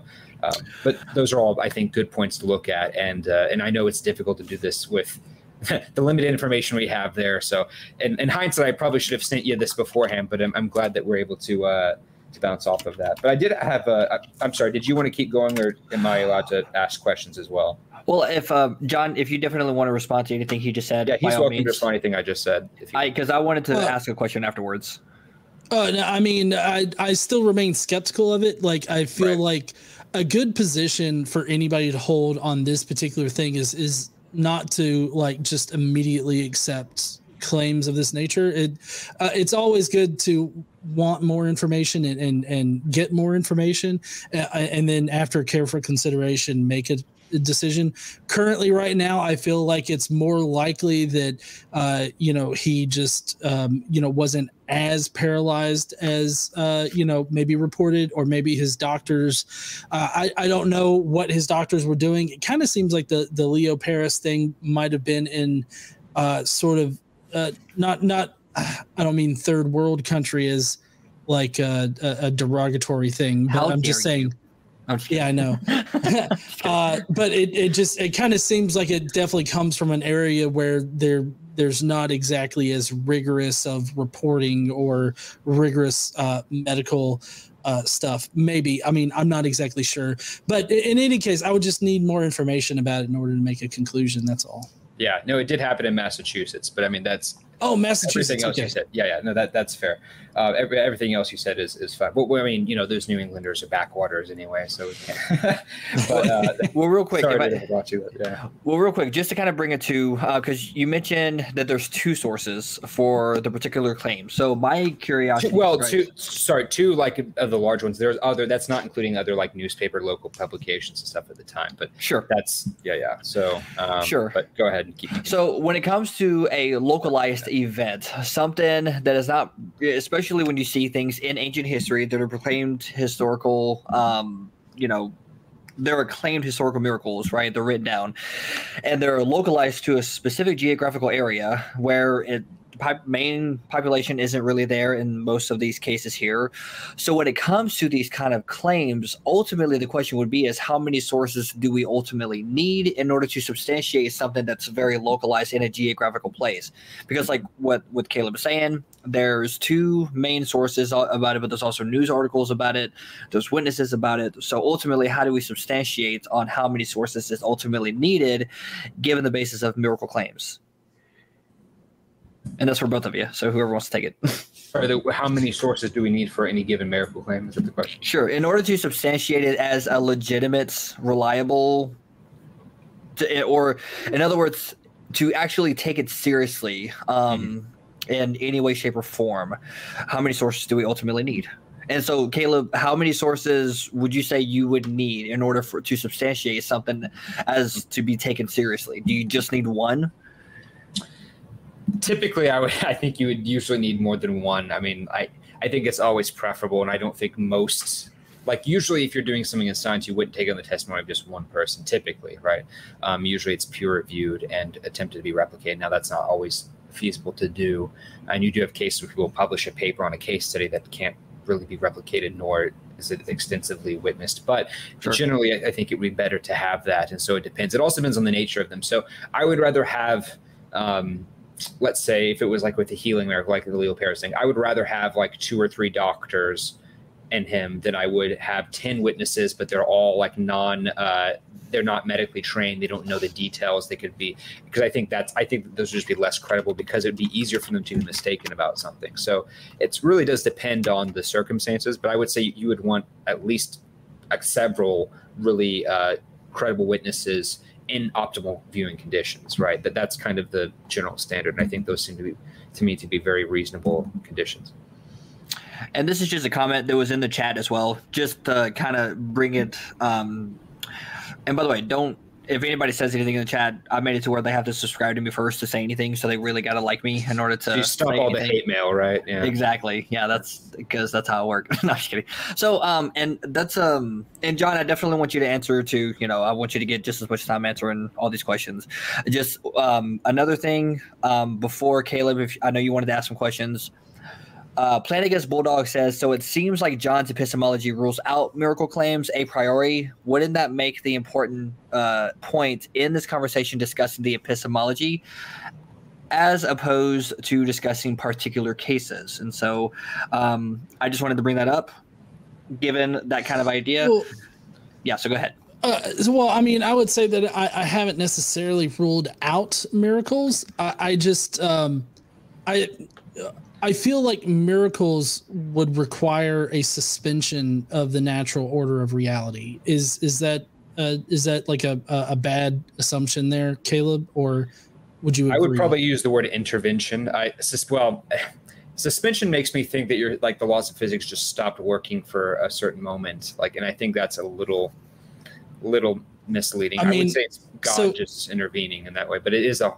but those are all, I think, good points to look at. And I know it's difficult to do this with the limited information we have there. So in hindsight, I probably should have sent you this beforehand, but I'm glad that we're able to bounce off of that. But I did have I'm sorry, did you want to keep going, or am I allowed to ask questions as well? Well, if John, if you definitely want to respond to anything he just said, yeah, he's by all welcome means. to respond to anything I just said. Because I wanted to ask a question afterwards. No, I mean, I still remain skeptical of it. Like, I feel like a good position for anybody to hold on this particular thing is not to like just immediately accept claims of this nature. It's always good to want more information and get more information, and then after careful consideration, make a decision. Currently, right now, I feel like it's more likely that he just wasn't as paralyzed as maybe reported, or maybe his doctors. I don't know what his doctors were doing. It kind of seems like the Leo Paris thing might have been in sort of not. I don't mean third world country as like a derogatory thing, but I'm just saying. Yeah, I know. But it kind of seems like it definitely comes from an area where there's not exactly as rigorous of reporting or rigorous medical stuff. Maybe. I mean, I'm not exactly sure. But in any case, I would just need more information about it in order to make a conclusion. That's all. Yeah, no, it did happen in Massachusetts, but I mean, that's Massachusetts. Everything else you said, yeah, no, that's fair. Everything else you said is fine. Well, I mean, those New Englanders are backwaters anyway, so we can't. But, well, real quick, Well, real quick, just to kind of bring it to, because you mentioned that there's two sources for the particular claim. So my curiosity. Two like of the large ones. There's other. That's not including other like newspaper, local publications and stuff at the time. But sure, that's yeah. So sure, but go ahead and keep. So when it comes to a localized event, something that is not, especially when you see things in ancient history that are proclaimed historical, they're acclaimed historical miracles, right? They're written down, and they're localized to a specific geographical area where main population isn't really there in most of these cases here. So when it comes to these kind of claims, ultimately the question would be is how many sources do we ultimately need in order to substantiate something that's very localized in a geographical place? Because like what Caleb is saying, there's two main sources about it, but there's also news articles about it. There's witnesses about it. So ultimately, how do we substantiate on how many sources is ultimately needed given the basis of miracle claims? And that's for both of you. So whoever wants to take it. How many sources do we need for any given miracle claim? Is that the question? Sure. In order to substantiate it as a legitimate, reliable, or in other words, to actually take it seriously in any way, shape, or form, how many sources do we ultimately need? And so, Caleb, how many sources would you say you would need in order to substantiate something as to be taken seriously? Do you just need one? Typically, I think you would usually need more than one. I mean, I think it's always preferable, and I don't think most, like usually if you're doing something in science, you wouldn't take on the testimony of just one person, typically, right? Usually it's peer reviewed and attempted to be replicated. Now that's not always feasible to do, and you do have cases where people publish a paper on a case study that can't really be replicated, nor is it extensively witnessed. But generally, I think it would be better to have that, and so it depends. It also depends on the nature of them. So I would rather have let's say if it was like with the healing miracle, like the Leo Paris thing, I would rather have like 2 or 3 doctors in him than I would have 10 witnesses, but they're all like they're not medically trained. They don't know the details. They could be, because I think that those would just be less credible because it'd be easier for them to be mistaken about something. So it really does depend on the circumstances, but I would say you would want at least several really credible witnesses in optimal viewing conditions, right? That's kind of the general standard. And I think those seem to me to be very reasonable conditions. And this is just a comment that was in the chat as well, just to kind of bring it. And by the way, if anybody says anything in the chat, I made it to where they have to subscribe to me first to say anything. So they really got to like me in order to stop all the hate mail, right? Yeah, exactly. Yeah, that's because that's how it works. No, I'm just kidding. So, and that's, and John, I definitely want you to answer to, I want you to get just as much time answering all these questions. Just another thing before Caleb, if I know you wanted to ask some questions. Plan Against Bulldog says, so it seems like John's epistemology rules out miracle claims a priori. Wouldn't that make the important point in this conversation discussing the epistemology as opposed to discussing particular cases? And so I just wanted to bring that up, given that kind of idea. Well, yeah, so go ahead. Well, I mean, I would say that I haven't necessarily ruled out miracles. I feel like miracles would require a suspension of the natural order of reality. Is that like a bad assumption there, Caleb, or would you agree? I would probably use the word intervention. Suspension makes me think that you're like the laws of physics just stopped working for a certain moment. And I think that's a little misleading. I would say it's God just intervening in that way, but it is a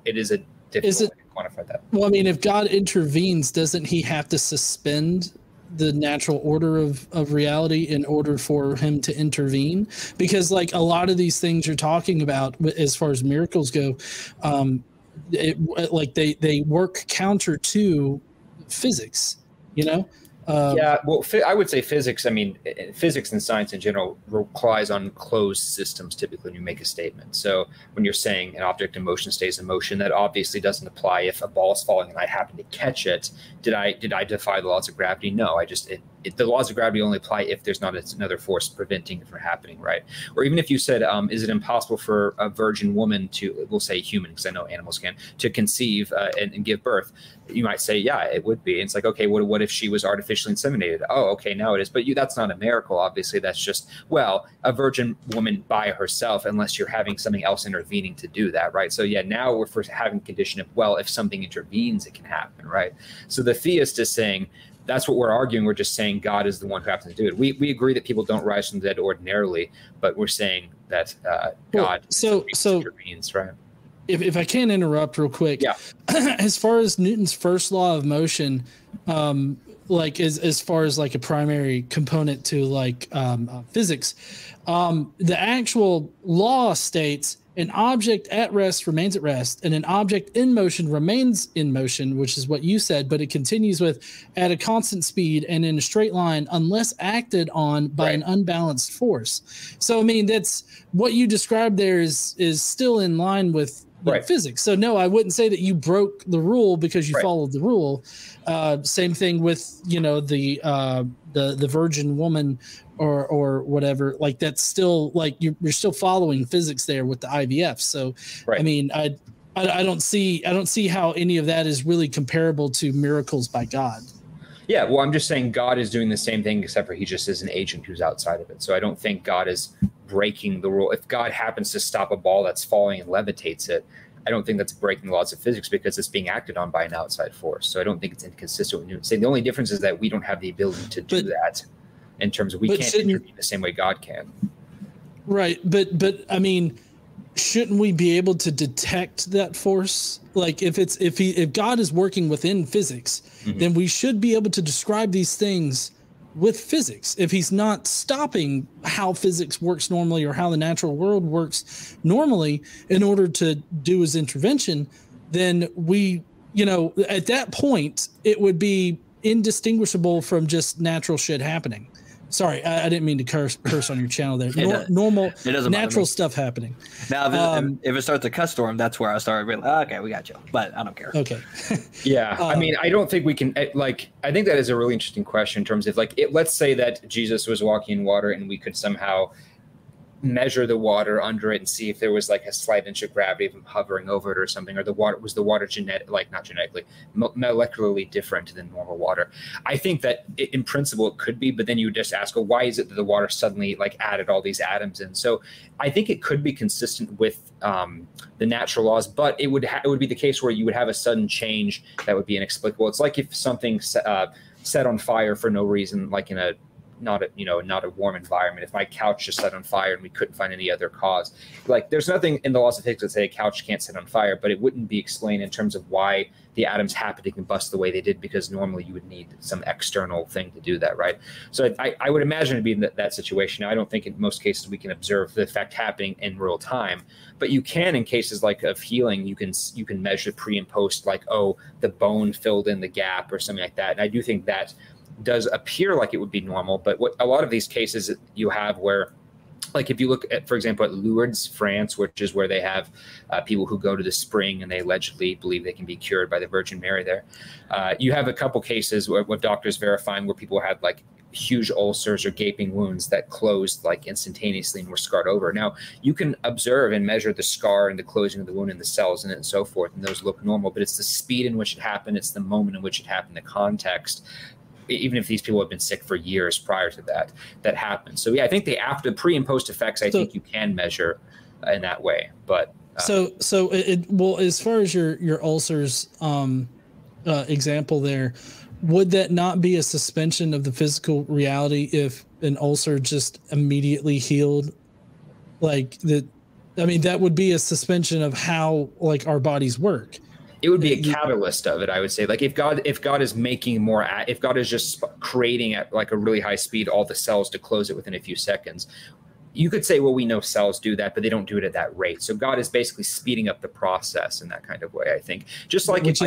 difficult way to quantify that. Well, I mean, if God intervenes, doesn't he have to suspend the natural order of reality in order for him to intervene? Because like a lot of these things you're talking about as far as miracles go, they work counter to physics, Yeah, well, I would say physics. I mean, physics and science in general relies on closed systems typically when you make a statement. So when you're saying an object in motion stays in motion, that obviously doesn't apply if a ball is falling and I happen to catch it. Did I defy the laws of gravity? No, the laws of gravity only apply if there's not another force preventing it from happening, right? Or even if you said, is it impossible for a virgin woman to, we'll say human, because I know animals can, to conceive and give birth? You might say, yeah, it would be. And it's like, okay, what if she was artificially inseminated? Oh, okay, now it is. But that's not a miracle, obviously. That's just, a virgin woman by herself, unless you're having something else intervening to do that, right? So yeah, now we're first having condition of, if something intervenes, it can happen, right? So the theist is saying, that's what we're arguing. We're just saying God is the one who happens to do it. We agree that people don't rise from the dead ordinarily, but we're saying that God intervenes, right? If I can interrupt real quick, yeah. As far as Newton's first law of motion, as far as like a primary component to physics, the actual law states an object at rest remains at rest, and an object in motion remains in motion, which is what you said, but it continues with at a constant speed and in a straight line unless acted on by an unbalanced force. So, I mean, that's what you described there is still in line with physics. So no, I wouldn't say that you broke the rule because you followed the rule. Same thing with, the virgin woman or whatever, like that's still like you're still following physics there with the IVF. So, I mean, I don't see how any of that is really comparable to miracles by God. Yeah, well, I'm just saying God is doing the same thing, except for he just is an agent who's outside of it. So I don't think God is breaking the rule. If God happens to stop a ball that's falling and levitates it, I don't think that's breaking the laws of physics because it's being acted on by an outside force. So I don't think it's inconsistent with Newton saying. The only difference is that we don't have the ability to do that in terms of we can't intervene the same way God can. Right, but I mean, shouldn't we be able to detect that force? Like if God is working within physics, then we should be able to describe these things with physics. If he's not stopping how physics works normally or how the natural world works normally in order to do his intervention, then we, at that point, it would be indistinguishable from just natural shit happening. Sorry, I didn't mean to curse on your channel there. Normal, natural stuff happening. Now, if it starts a cuss storm, that's where I started really, okay, we got you. But I don't care. Okay. Yeah. I mean, I don't think we can, like, I think that is a really interesting question in terms of, like, let's say that Jesus was walking in water and we could somehow measure the water under it and see if there was like a slight inch of gravity of him hovering over it or something, or the water not genetically, molecularly different than normal water. I think that in principle it could be, but then you would just ask, well, why is it that the water suddenly like added all these atoms in? So I think it could be consistent with the natural laws, but it would be the case where you would have a sudden change that would be inexplicable. It's like if something set on fire for no reason, like in not a warm environment. If my couch just set on fire and we couldn't find any other cause, like there's nothing in the laws of physics that say a couch can't set on fire, but it wouldn't be explained in terms of why the atoms happen to combust the way they did, because normally you would need some external thing to do that, right? So I would imagine it'd be in that situation. Now, I don't think in most cases we can observe the effect happening in real time, but you can in cases like of healing, you can measure pre and post, like, oh, the bone filled in the gap or something like that. And I do think that does appear like it would be normal, but what a lot of these cases you have where, like if you look at, for example, at Lourdes, France, which is where they have people who go to the spring and they allegedly believe they can be cured by the Virgin Mary there. You have a couple cases with doctors verifying where people had like huge ulcers or gaping wounds that closed like instantaneously and were scarred over. Now, you can observe and measure the scar and the closing of the wound and the cells in it and so forth, and those look normal, but it's the speed in which it happened, it's the moment in which it happened, the context, even if these people have been sick for years prior to that happened. So yeah, I think the after pre and post effects, I think you can measure in that way. But so as far as your ulcers example there, would that not be a suspension of the physical reality if an ulcer just immediately healed? Like that would be a suspension of how like our bodies work. It would be a catalyst of it, I would say. Like if God is making more, if God is just creating at like a really high speed all the cells to close it within a few seconds, you could say, well, we know cells do that, but they don't do it at that rate. So God is basically speeding up the process in that kind of way, I think. Just like it's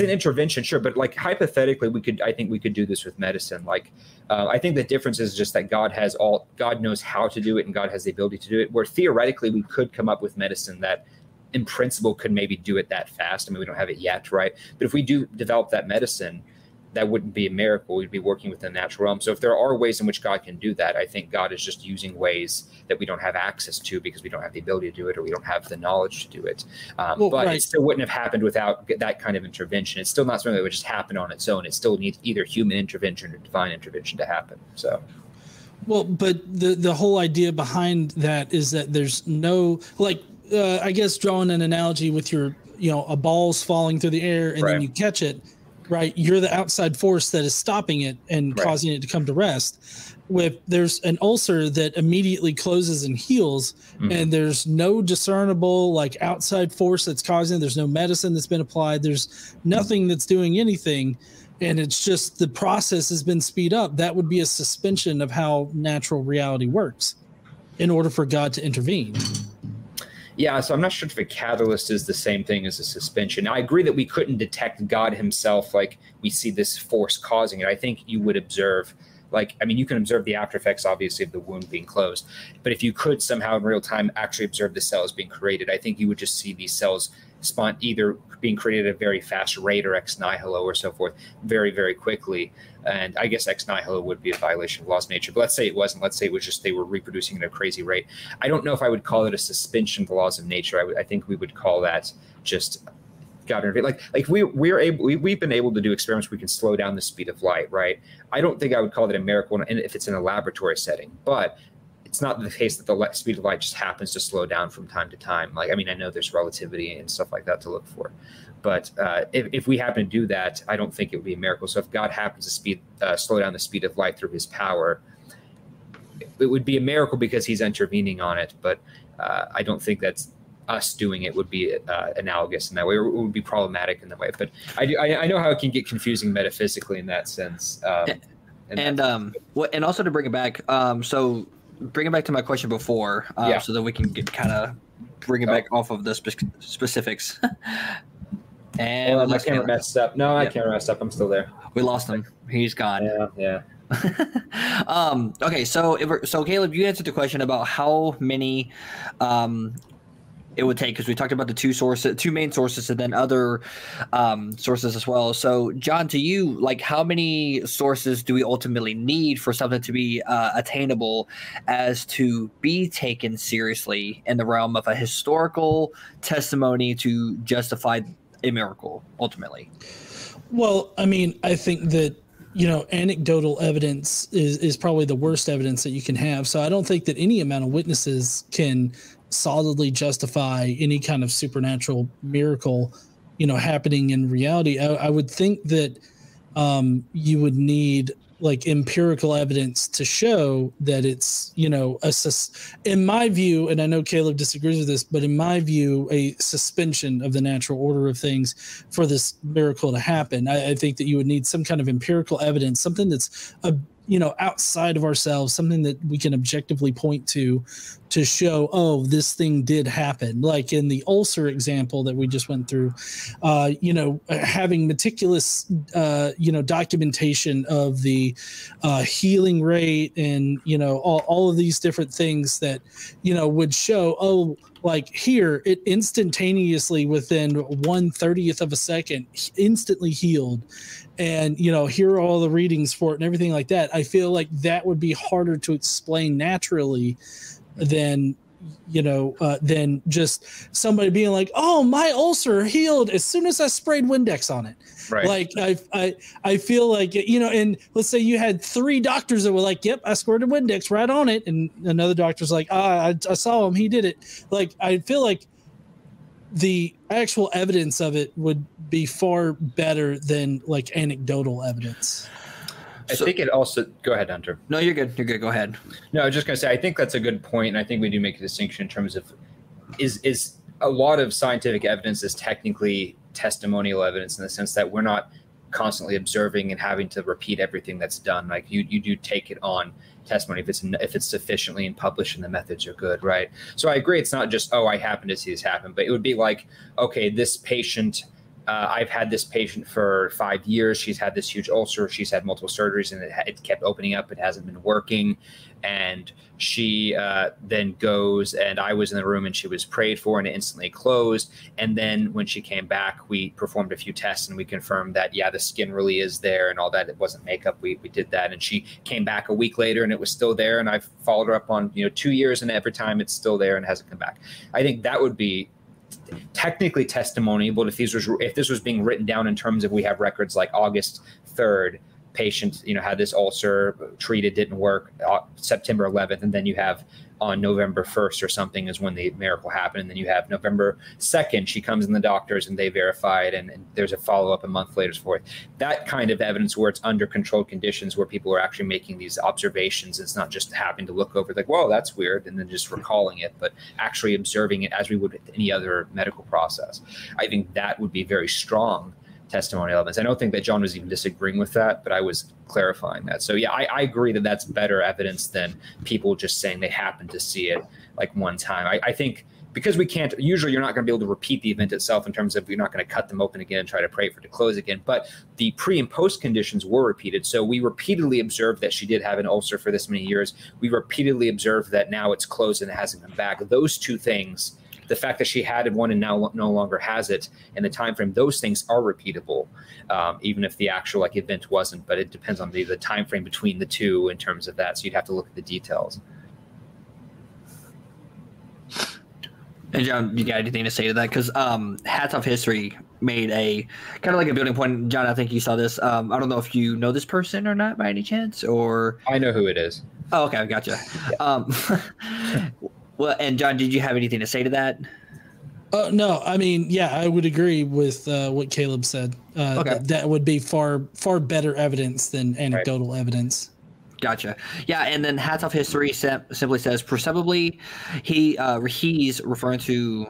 an intervention, sure, but like hypothetically, I think we could do this with medicine. Like I think the difference is just that God knows how to do it, and God has the ability to do it. Where theoretically we could come up with medicine that in principle could maybe do it that fast. I mean, we don't have it yet, right? But if we do develop that medicine, that wouldn't be a miracle. We'd be working within the natural realm. So if there are ways in which God can do that, I think God is just using ways that we don't have access to because we don't have the ability to do it, or we don't have the knowledge to do it. It still wouldn't have happened without that kind of intervention. It's still not something that would just happen on its own. It still needs either human intervention or divine intervention to happen. So, well, but the whole idea behind that is that there's no, like, I guess drawing an analogy with a ball's falling through the air and then you catch it, right? You're the outside force that is stopping it and causing it to come to rest. There's an ulcer that immediately closes and heals, and there's no discernible like outside force that's causing it. There's no medicine that's been applied. There's nothing that's doing anything. And it's just the process has been speed up. That would be a suspension of how natural reality works in order for God to intervene. Yeah, so I'm not sure if a catalyst is the same thing as a suspension. Now, I agree that we couldn't detect God himself like we see this force causing it. I think you would observe, you can observe the after effects, obviously, of the wound being closed. But if you could somehow in real time actually observe the cells being created, I think you would just see these cells either being created at a very fast rate or ex nihilo or so forth very, very quickly. And I guess ex nihilo would be a violation of laws of nature. But let's say it wasn't. Let's say it was just they were reproducing at a crazy rate. I don't know if I would call it a suspension of the laws of nature. I think we would call that just God intervene. We've been able to do experiments where we can slow down the speed of light, right? I don't think I would call it a miracle if it's in a laboratory setting, but it's not the case that the speed of light just happens to slow down from time to time. I know there's relativity and stuff like that to look for, but if we happen to do that, I don't think it would be a miracle. So if God happens to slow down the speed of light through his power, it would be a miracle because he's intervening on it. But I don't think that's us doing it would be analogous in that way, or it would be problematic in that way. But I know how it can get confusing metaphysically in that sense. And also to bring it back, so bring it back to my question before, so that we can bring it back off of the specifics. And my camera messed up. No, I can't mess up. I'm still there. We lost him. He's gone. Yeah. Okay, so Caleb, you answered the question about how many it would take, because we talked about the two main sources, and then other sources as well. So, John, to you, like, how many sources do we ultimately need for something to be attainable as to be taken seriously in the realm of a historical testimony to justify a miracle, ultimately? Well, I mean, I think that, anecdotal evidence is probably the worst evidence that you can have. So I don't think that any amount of witnesses can solidly justify any kind of supernatural miracle, happening in reality. I would think that you would need like empirical evidence to show that it's, in my view, and I know Caleb disagrees with this, but in my view, a suspension of the natural order of things for this miracle to happen. I think that you would need some kind of empirical evidence, something that's outside of ourselves, something that we can objectively point to show, oh, this thing did happen. Like in the ulcer example that we just went through, having meticulous, documentation of the healing rate and, all of these different things that, would show, oh, like here, it instantaneously within 1/30th of a second instantly healed. And, here are all the readings for it and everything like that. I feel like that would be harder to explain naturally than just somebody being like, oh, my ulcer healed as soon as I sprayed Windex on it. Right. Like I feel like, and let's say you had 3 doctors that were like, yep, I squirted Windex right on it. And another doctor's like, I saw him, he did it. Like, I feel like the actual evidence of it would be far better than like anecdotal evidence. I think it also, go ahead, Hunter. No, you're good. You're good. Go ahead. No, I was just going to say, I think that's a good point. And I think we do make a distinction in terms of is a lot of scientific evidence is technically testimonial evidence in the sense that we're not constantly observing and having to repeat everything that's done. Like you do take it on testimony if it's sufficiently and published and the methods are good, right? So I agree. It's not just, oh, I happen to see this happen, but it would be like, okay, this patient, I've had this patient for 5 years. She's had this huge ulcer. She's had multiple surgeries and it kept opening up. It hasn't been working. And she then goes, and I was in the room and she was prayed for and it instantly closed. And then when she came back, we performed a few tests and we confirmed that, yeah, the skin really is there and all that. It wasn't makeup. We did that. And she came back a week later and it was still there. And I've followed her up on, 2 years and every time it's still there and hasn't come back. I think that would be technically testimonial, but if this was being written down in terms of we have records like August 3rd, patient had this ulcer, treated, didn't work, September 11th, and then you have on November 1st or something is when the miracle happened, and then you have November 2nd, she comes in the doctors and they verify it, and there's a follow-up a month later for it. That kind of evidence where it's under controlled conditions, where people are actually making these observations, it's not just having to look over like, whoa, that's weird, and then just recalling it, but actually observing it as we would with any other medical process. I think that would be very strong testimonial evidence. I don't think that John was even disagreeing with that, but I was clarifying that. So yeah, I agree that that's better evidence than people just saying they happen to see it like one time. I think because we can't, usually you're not going to be able to repeat the event itself in terms of you're not going to cut them open again and try to pray for it to close again, but the pre and post conditions were repeated. So we repeatedly observed that she did have an ulcer for this many years. We repeatedly observed that now it's closed and it hasn't come back. Those two things, the fact that she had one and now no longer has it, and the time frame, those things are repeatable, even if the actual event wasn't. But it depends on the time frame between the two in terms of that. So you'd have to look at the details. And John, you got anything to say to that? Because Hats Off History made a kind of like a building point. John, I think you saw this. I don't know if you know this person or not by any chance, or I know who it is. Oh, okay, gotcha. Yeah. Well, and John, did you have anything to say to that? No, I mean, yeah, I would agree with what Caleb said. Okay. That would be far better evidence than anecdotal evidence. Gotcha. Yeah, and then Hats Off History simply says, presumably, he's referring to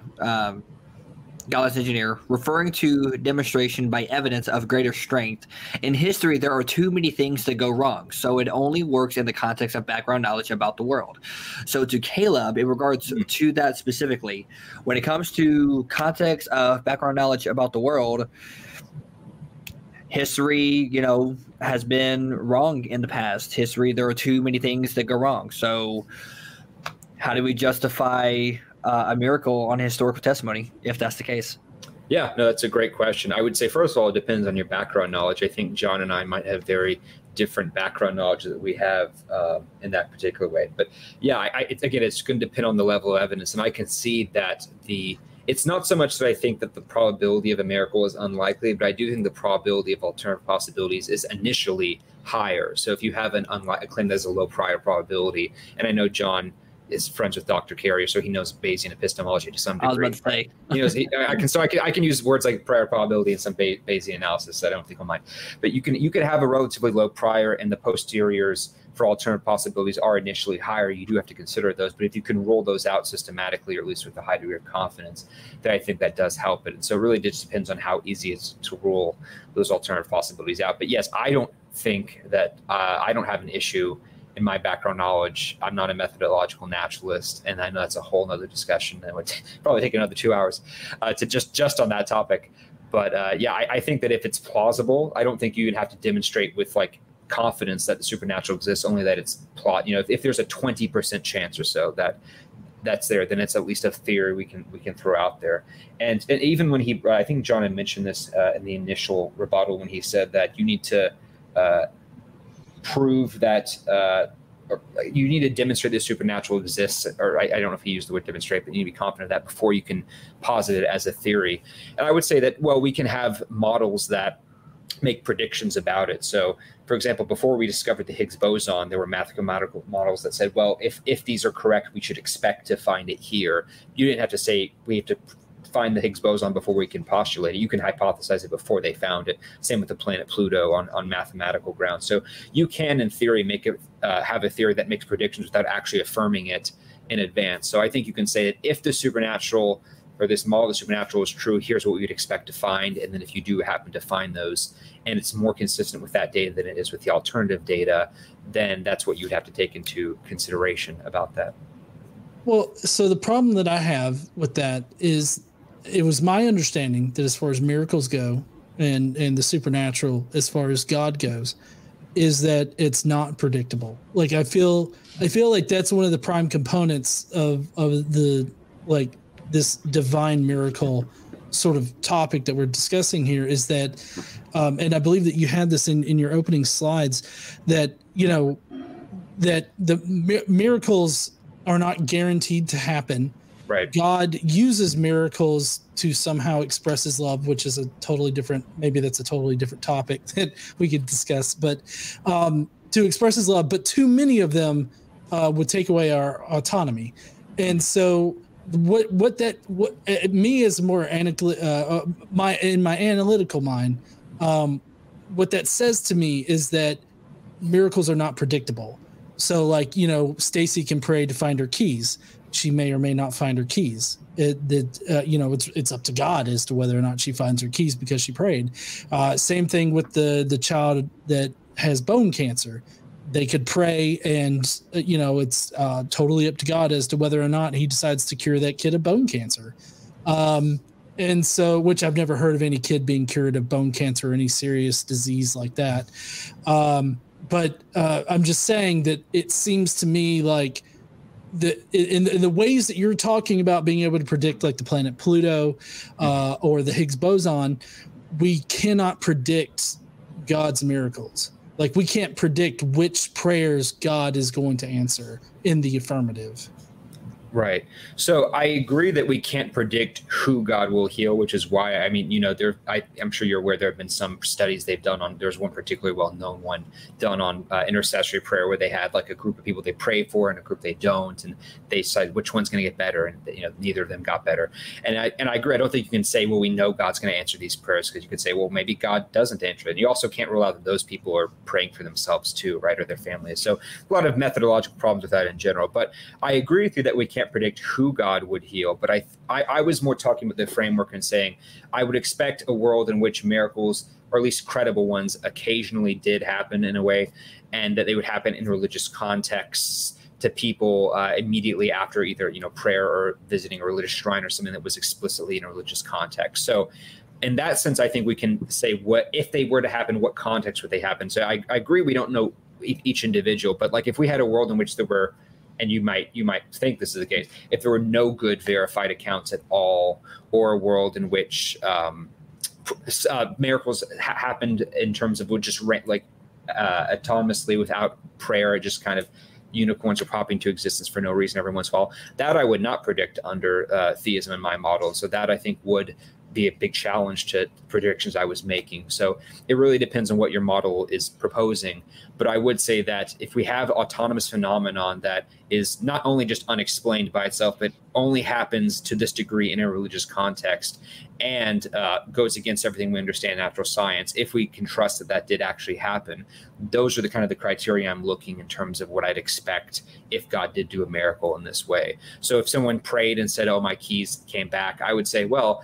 Godless engineer, referring to demonstration by evidence of greater strength. In history, there are too many things that go wrong, so it only works in the context of background knowledge about the world. So to Caleb, in regards to that specifically, when it comes to context of background knowledge about the world, history, you know, has been wrong in the past. History, there are too many things that go wrong. So how do we justify a miracle on historical testimony if that's the case? Yeah, no, that's a great question. I would say, first of all, it depends on your background knowledge. I think John and I might have very different background knowledge that we have in that particular way. But yeah, again, it's going to depend on the level of evidence. And I concede that it's not so much that I think that the probability of a miracle is unlikely, but I do think the probability of alternative possibilities is initially higher. So if you have a claim that has a low prior probability, and I know John is friends with Dr. Carrier, so he knows Bayesian epistemology to some degree. I was about to say. He knows, I can use words like prior probability and some Bayesian analysis. So I don't think I'll mind. But you could have a relatively low prior, and the posteriors for alternative possibilities are initially higher. You do have to consider those. But if you can roll those out systematically, or at least with a high degree of confidence, then I think that does help it. And so it really just depends on how easy it is to roll those alternative possibilities out. But yes, I don't think that I don't have an issue. In my background knowledge, I'm not a methodological naturalist, and I know that's a whole nother discussion that would probably take another 2 hours to just on that topic. But yeah, I think that if it's plausible, I don't think you even have to demonstrate with like confidence that the supernatural exists, only that it's plot. You know, if there's a 20% chance or so that that's there, then it's at least a theory we can throw out there. And even when I think John had mentioned this in the initial rebuttal when he said that you need to prove that you need to demonstrate the supernatural exists, or I don't know if he used the word demonstrate, but you need to be confident of that before you can posit it as a theory. And I would say that, well, we can have models that make predictions about it. So, for example, before we discovered the Higgs boson, there were mathematical models that said, well, if these are correct, we should expect to find it here. You didn't have to say we have to find the Higgs boson before we can postulate it. You can hypothesize it before they found it. Same with the planet Pluto on mathematical grounds. So you can, in theory, make it have a theory that makes predictions without actually affirming it in advance. So I think you can say that if the supernatural or this model of the supernatural is true, here's what we would expect to find. And then if you do happen to find those, and it's more consistent with that data than it is with the alternative data, then that's what you'd have to take into consideration about that. Well, so the problem that I have with that is it was my understanding that as far as miracles go and the supernatural, as far as God goes, is that it's not predictable. Like I feel like that's one of the prime components of the like this divine miracle sort of topic that we're discussing here is that, and I believe that you had this in your opening slides, that, you know, that the miracles are not guaranteed to happen. Right. God uses miracles to somehow express his love, which is a totally different, maybe that's a totally different topic that we could discuss, but to express his love, but too many of them would take away our autonomy. And so what me as more in my analytical mind, what that says to me is that miracles are not predictable. So like, you know, Stacy can pray to find her keys. She may or may not find her keys. You know, it's up to God as to whether or not she finds her keys because she prayed. Same thing with the child that has bone cancer. They could pray, and you know, it's totally up to God as to whether or not he decides to cure that kid of bone cancer. And so, which I've never heard of any kid being cured of bone cancer or any serious disease like that. But I'm just saying that it seems to me like in the ways that you're talking about being able to predict, like the planet Pluto or the Higgs boson, we cannot predict God's miracles. Like we can't predict which prayers God is going to answer in the affirmative. Right. So I agree that we can't predict who God will heal, which is why, I mean, you know, I'm sure you're aware there have been some studies they've done on, there's one particularly well-known one done on intercessory prayer where they had like a group of people they pray for and a group they don't, and they decide which one's going to get better, and you know, neither of them got better. And I agree. I don't think you can say, well, we know God's going to answer these prayers, because you could say, well, maybe God doesn't answer it. And you also can't rule out that those people are praying for themselves too, right, or their families. So a lot of methodological problems with that in general. But I agree with you that we can't predict who God would heal, but I was more talking about the framework and saying I would expect a world in which miracles, or at least credible ones, occasionally did happen in a way, and that they would happen in religious contexts to people immediately after either, you know, prayer or visiting a religious shrine or something that was explicitly in a religious context. So in that sense, I think we can say what if they were to happen, what context would they happen? So I agree we don't know each individual, but like if we had a world in which there were, and you might think this is the case, if there were no good verified accounts at all, or a world in which miracles happened in terms of would just autonomously without prayer, it just kind of unicorns are popping into existence for no reason every once in a while, that I would not predict under theism in my model. So that I think would be a big challenge to predictions I was making. So it really depends on what your model is proposing. But I would say that if we have autonomous phenomenon that is not only just unexplained by itself, but only happens to this degree in a religious context and goes against everything we understand in natural science, if we can trust that that did actually happen, those are the kind of the criteria I'm looking in terms of what I'd expect if God did do a miracle in this way. So if someone prayed and said, oh, my keys came back, I would say, well,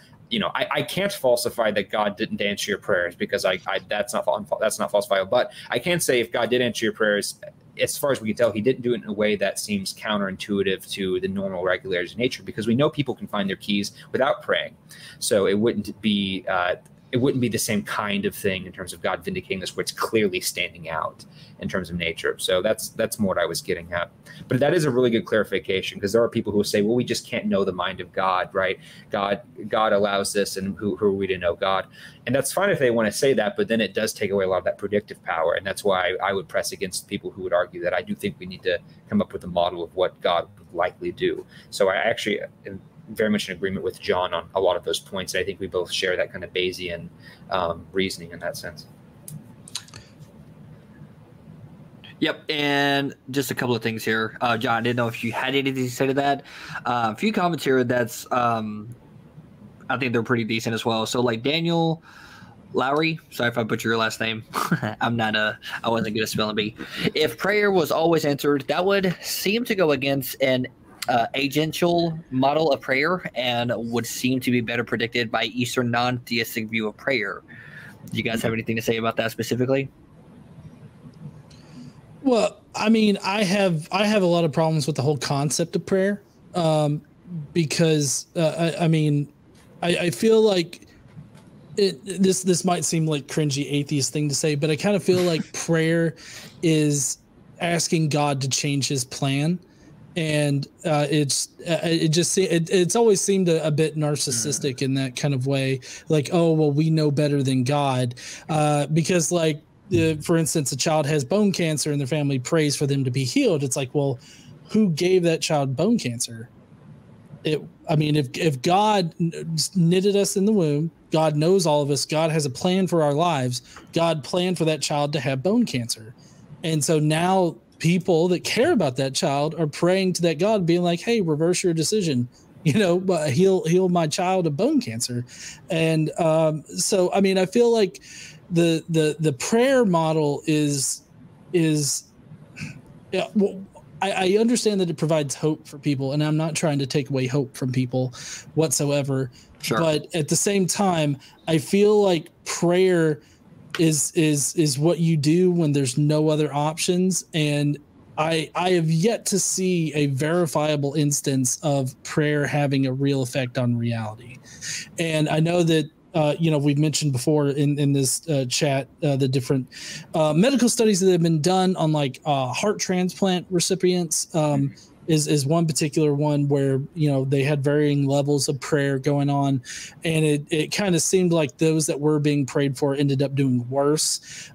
I can't falsify that God didn't answer your prayers because that's not falsifiable. But I can say if God did answer your prayers, as far as we can tell, he didn't do it in a way that seems counterintuitive to the normal regularities of nature, because we know people can find their keys without praying. So it wouldn't be the same kind of thing in terms of God vindicating this, where it's clearly standing out in terms of nature. So that's more what I was getting at. But that is a really good clarification, because there are people who will say, well, we just can't know the mind of God, right? God allows this, and who are we to know God? And that's fine if they want to say that, but then it does take away a lot of that predictive power. And that's why I would press against people who would argue that I do think we need to come up with a model of what God would likely do. So I actually am very much in agreement with John on a lot of those points. I think we both share that kind of Bayesian reasoning in that sense. Yep, and just a couple of things here. John, I didn't know if you had anything to say to that. A few comments here that's, I think they're pretty decent as well. So like Daniel Lowry, sorry if I butcher your last name. I wasn't good at spelling bee. If prayer was always answered, that would seem to go against an agential model of prayer and would seem to be better predicted by Eastern non-theistic view of prayer. Do you guys have anything to say about that specifically? Well, I mean, I have a lot of problems with the whole concept of prayer, because I feel like this might seem like cringy atheist thing to say, but I kind of feel like prayer is asking God to change his plan. And it's always seemed a bit narcissistic in that kind of way. Like, oh, well, we know better than God, because like, for instance, a child has bone cancer and their family prays for them to be healed. It's like, well, who gave that child bone cancer? If God knitted us in the womb, God knows all of us, God has a plan for our lives, God planned for that child to have bone cancer. And so now people that care about that child are praying to that God, being like, hey, reverse your decision, but heal my child of bone cancer. And so, I mean, I feel like the prayer model is I understand that it provides hope for people, and I'm not trying to take away hope from people whatsoever. Sure. But at the same time, I feel like prayer is what you do when there's no other options. And I have yet to see a verifiable instance of prayer having a real effect on reality. And I know that we've mentioned before in this chat the different medical studies that have been done on like heart transplant recipients. Is one particular one where they had varying levels of prayer going on, and it kind of seemed like those that were being prayed for ended up doing worse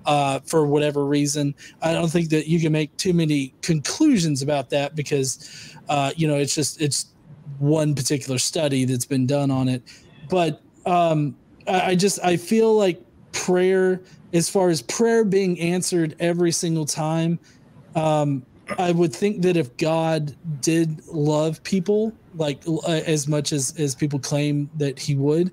for whatever reason. I don't think that you can make too many conclusions about that, because it's one particular study that's been done on it. But I feel like prayer, as far as prayer being answered every single time, I would think that if God did love people like as much as people claim that he would,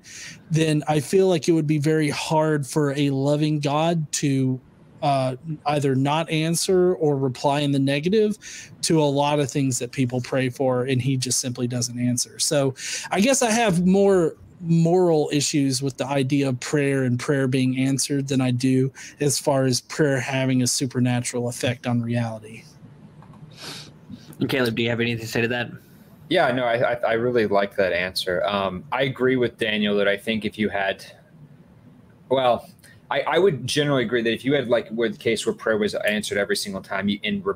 then I feel like it would be very hard for a loving God to either not answer or reply in the negative to a lot of things that people pray for, and he just simply doesn't answer. So I guess I have more moral issues with the idea of prayer and prayer being answered than I do as far as prayer having a supernatural effect on reality. And Caleb, do you have anything to say to that? Yeah, no, I really like that answer. I agree with Daniel that I think if you had Well, I would generally agree that if you had like where the case where prayer was answered every single time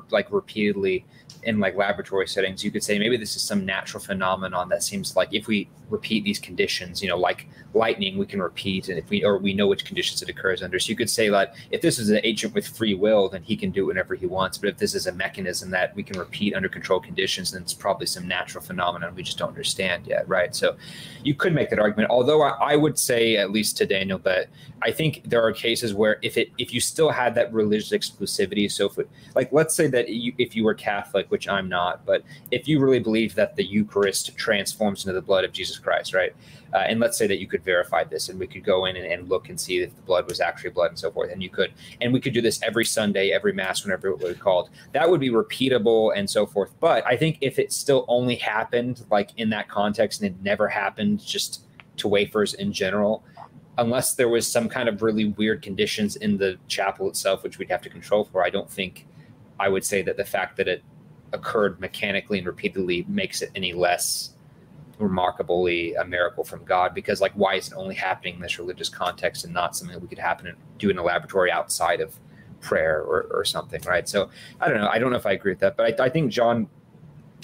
like repeatedly in like laboratory settings, you could say maybe this is some natural phenomenon that seems like if we repeat these conditions, like lightning, we can repeat, and if we know which conditions it occurs under. So you could say that if this is an agent with free will, then he can do whenever he wants. But if this is a mechanism that we can repeat under controlled conditions, then it's probably some natural phenomenon we just don't understand yet, right? So you could make that argument. Although I would say, at least to Daniel, that I think there are cases where if you still had that religious exclusivity, so like let's say that if you were Catholic, which I'm not, but if you really believe that the Eucharist transforms into the blood of Jesus Christ, right? And let's say that you could verify this, and we could go in and look and see if the blood was actually blood and so forth. And we could do this every Sunday, every Mass, whenever it was called. That would be repeatable and so forth. But I think if it still only happened like in that context and it never happened just to wafers in general, unless there was some kind of really weird conditions in the chapel itself, which we'd have to control for, I don't think I would say that the fact that it occurred mechanically and repeatedly makes it any less remarkably a miracle from God. Because like, why is it only happening in this religious context and not something that we could do in a laboratory outside of prayer or something, right? So I don't know if I agree with that, but I think John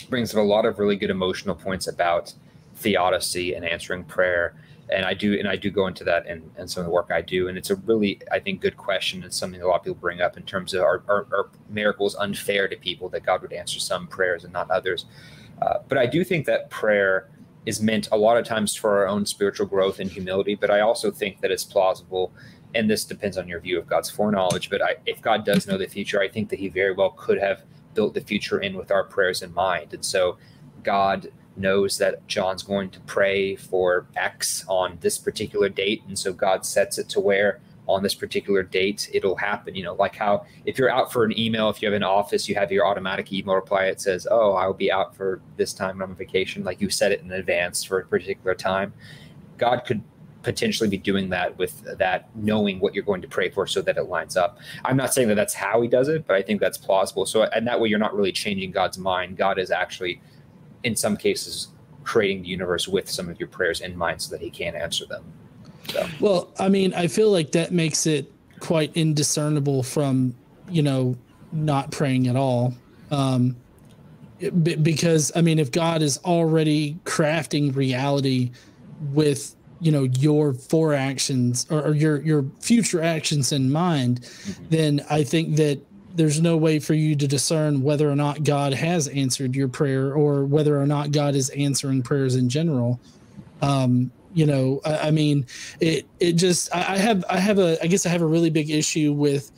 brings up a lot of really good emotional points about theodicy and answering prayer. And I do go into that in some of the work I do. And it's a really, I think, good question. It's something a lot of people bring up in terms of are miracles unfair to people, that God would answer some prayers and not others. But I do think that prayer is meant a lot of times for our own spiritual growth and humility. But I also think that it's plausible, and this depends on your view of God's foreknowledge. But if God does know the future, I think that he very well could have built the future in with our prayers in mind. And so God knows that John's going to pray for X on this particular date. And so God sets it to where on this particular date it'll happen. Like how if you're out for an email, if you have an office, you have your automatic email reply. It says, oh, I'll be out for this time on vacation. Like you set it in advance for a particular time. God could potentially be doing that with that, knowing what you're going to pray for so that it lines up. I'm not saying that that's how he does it, but I think that's plausible. So, and that way you're not really changing God's mind. God is actually, in some cases, creating the universe with some of your prayers in mind so that he can answer them. So. Well, I mean, I feel like that makes it quite indiscernible from, not praying at all. Because, I mean, if God is already crafting reality with, your foreactions or your future actions in mind, then I think that there's no way for you to discern whether or not God has answered your prayer or whether or not God is answering prayers in general. I mean, I guess I have a really big issue with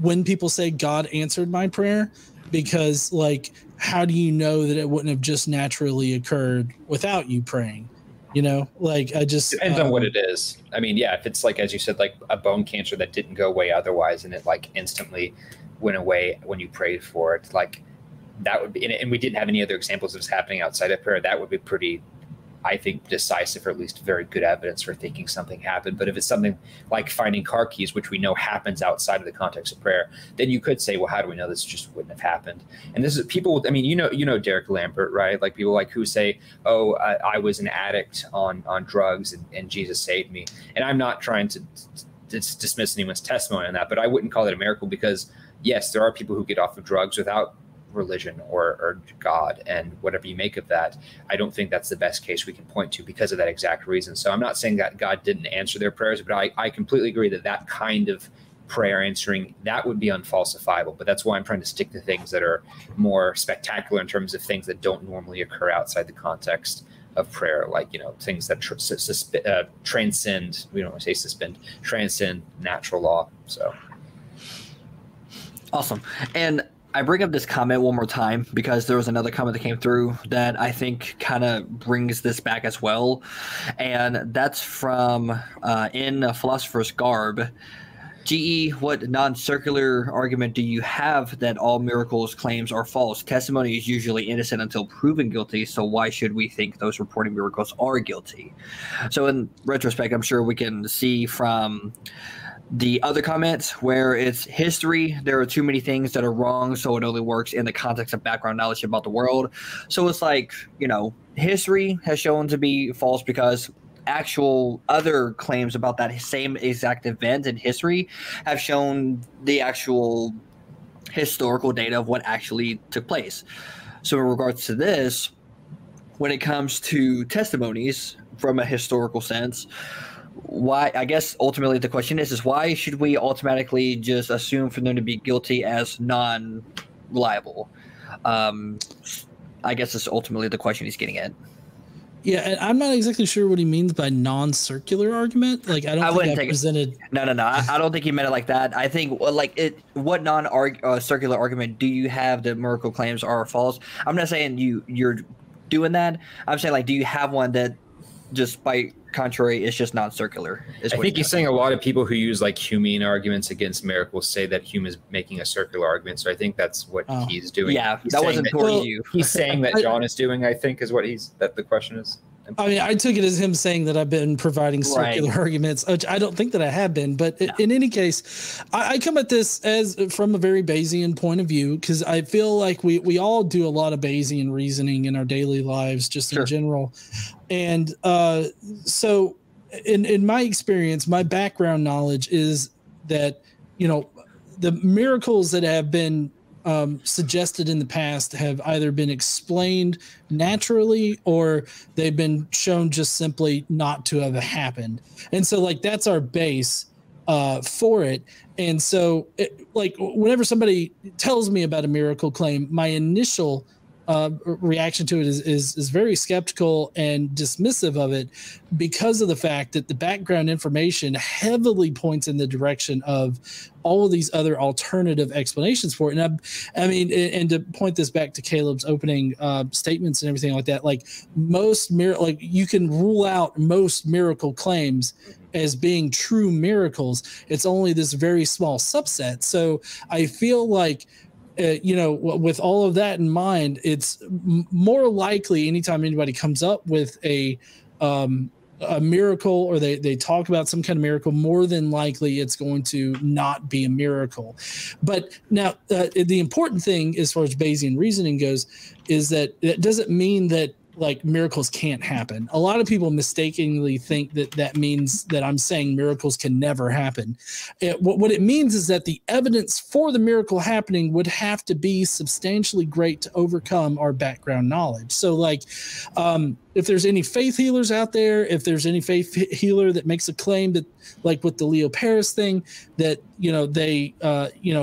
when people say God answered my prayer, because like, how do you know that it wouldn't have just naturally occurred without you praying? Like I just depends on what it is. I mean, yeah, if it's like, as you said, like a bone cancer that didn't go away otherwise, and it like instantly went away when you prayed for it, like that would be, and we didn't have any other examples of this happening outside of prayer, that would be pretty, I think, decisive, or at least very good evidence for thinking something happened. But if it's something like finding car keys, which we know happens outside of the context of prayer, then you could say, well, how do we know this just wouldn't have happened? And this is people, I mean, Derek Lambert, right? Like people like who say, oh, I was an addict on drugs and Jesus saved me. And I'm not trying to dismiss anyone's testimony on that, but I wouldn't call it a miracle, because yes, there are people who get off of drugs without religion or God, and whatever you make of that, I don't think that's the best case we can point to because of that exact reason. So I'm not saying that God didn't answer their prayers, but I completely agree that kind of prayer answering, that would be unfalsifiable. But that's why I'm trying to stick to things that are more spectacular in terms of things that don't normally occur outside the context of prayer, like things that transcend, we don't want to say suspend, transcend natural law. So awesome. And I bring up this comment one more time because there was another comment that came through that I think kind of brings this back as well. And that's from In Philosopher's Garb. GE, what non-circular argument do you have that all miracles claims are false? Testimony is usually innocent until proven guilty, so why should we think those reporting miracles are guilty? So in retrospect, I'm sure we can see from the other comments where it's history, there are too many things that are wrong, so it only works in the context of background knowledge about the world. So it's like, history has shown to be false because actual other claims about that same exact event in history have shown the actual historical data of what actually took place. So in regards to this, when it comes to testimonies from a historical sense, why, I guess ultimately the question is why should we automatically just assume for them to be guilty as non-reliable? I guess that's ultimately the question he's getting at. Yeah, and I'm not exactly sure what he means by non-circular argument. Like, I don't think I presented. No. I don't think he meant it like that. I think what non-circular argument do you have that miracle claims are false? I'm not saying you're doing that. I'm saying, like, do you have one that just by contrary is just non-circular? I think he's saying a lot of people who use like Humean arguments against miracles say that Hume is making a circular argument. So I think that's what he's doing. Yeah, that wasn't toward you. He's saying that John is doing, I think, is what the question is. I mean, I took it as him saying that I've been providing circular arguments, which I don't think that I have been. But in any case, I come at this as from a very Bayesian point of view, because I feel like we all do a lot of Bayesian reasoning in our daily lives, just in general. And so in my experience, my background knowledge is that, the miracles that have been suggested in the past have either been explained naturally or they've been shown just simply not to have happened. And so, like, that's our base for it. And so, whenever somebody tells me about a miracle claim, my initial reaction to it is very skeptical and dismissive of it, because of the fact that the background information heavily points in the direction of all of these other alternative explanations for it. And I mean, and to point this back to Caleb's opening statements and everything like that, like you can rule out most miracle claims as being true miracles. It's only this very small subset. So I feel like, with all of that in mind, it's more likely anytime anybody comes up with a miracle, or they talk about some kind of miracle, more than likely it's going to not be a miracle. But now the important thing as far as Bayesian reasoning goes is that it doesn't mean that like miracles can't happen. A lot of people mistakenly think that means that I'm saying miracles can never happen. What it means is that the evidence for the miracle happening would have to be substantially great to overcome our background knowledge. So, like, if there's any faith healers out there, if there's any faith healer that makes a claim that, like with the Leo Paris thing, that, they,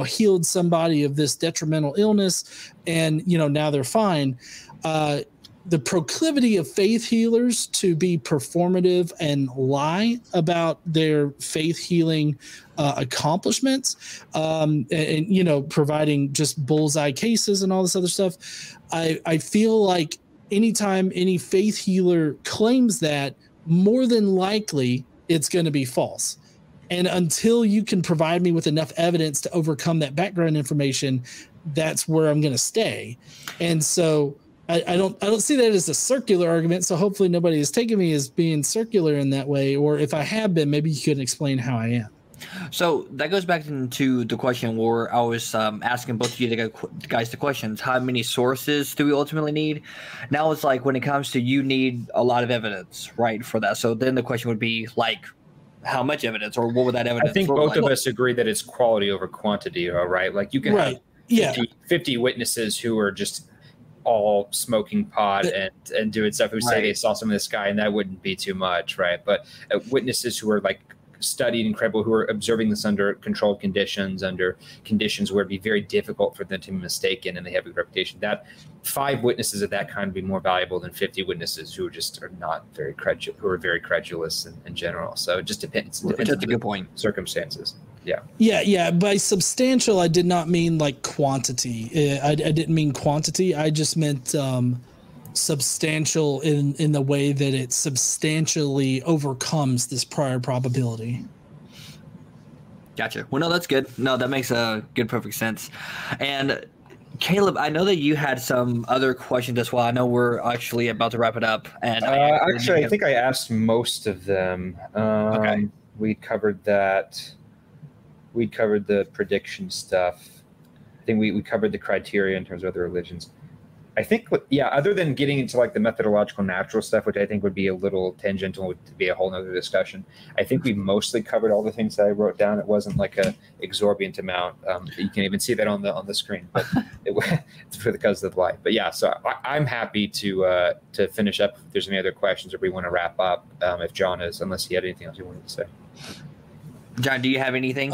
healed somebody of this detrimental illness and, now they're fine. The proclivity of faith healers to be performative and lie about their faith healing accomplishments, and providing just bullseye cases and all this other stuff. I feel like anytime any faith healer claims that, more than likely it's going to be false. And until you can provide me with enough evidence to overcome that background information, that's where I'm going to stay. And so I don't see that as a circular argument. So hopefully nobody has taken me as being circular in that way. Or if I have been, maybe you could explain how I am. So that goes back into the question where I was asking both of you guys the questions. How many sources do we ultimately need? Now it's like when it comes to you need a lot of evidence, right, for that. So then the question would be like, how much evidence, or what would that evidence I think both of us agree that it's quality over quantity, all right? Like you can have 50 witnesses who are just all smoking pot and doing stuff who say they saw some of this guy, and that wouldn't be too much, right? But witnesses who are like studied and credible, who are observing this under controlled conditions, under conditions where it'd be very difficult for them to be mistaken, and they have a reputation, that 5 witnesses of that kind would be more valuable than 50 witnesses who just are not very credulous, who are very credulous in general. So it just depends. That's a good point. Circumstances. Yeah. By substantial, I did not mean like quantity. I didn't mean quantity. I just meant substantial in the way that it substantially overcomes this prior probability. Gotcha. Well, no, that's good. No, that makes a good, perfect sense. And Caleb, I know that you had some other questions as well. I know we're actually about to wrap it up. And I think I asked most of them. Okay. We covered that. We covered the prediction stuff. I think we covered the criteria in terms of other religions. I think, yeah, other than getting into like the methodological natural stuff, which I think would be a little tangential to be a whole nother discussion, I think we mostly covered all the things that I wrote down. It wasn't like a exorbitant amount. You can even see that on the screen, but it's because of the light. But yeah, so I'm happy to finish up. If there's any other questions or we want to wrap up, if John is, unless he had anything else he wanted to say. John, do you have anything?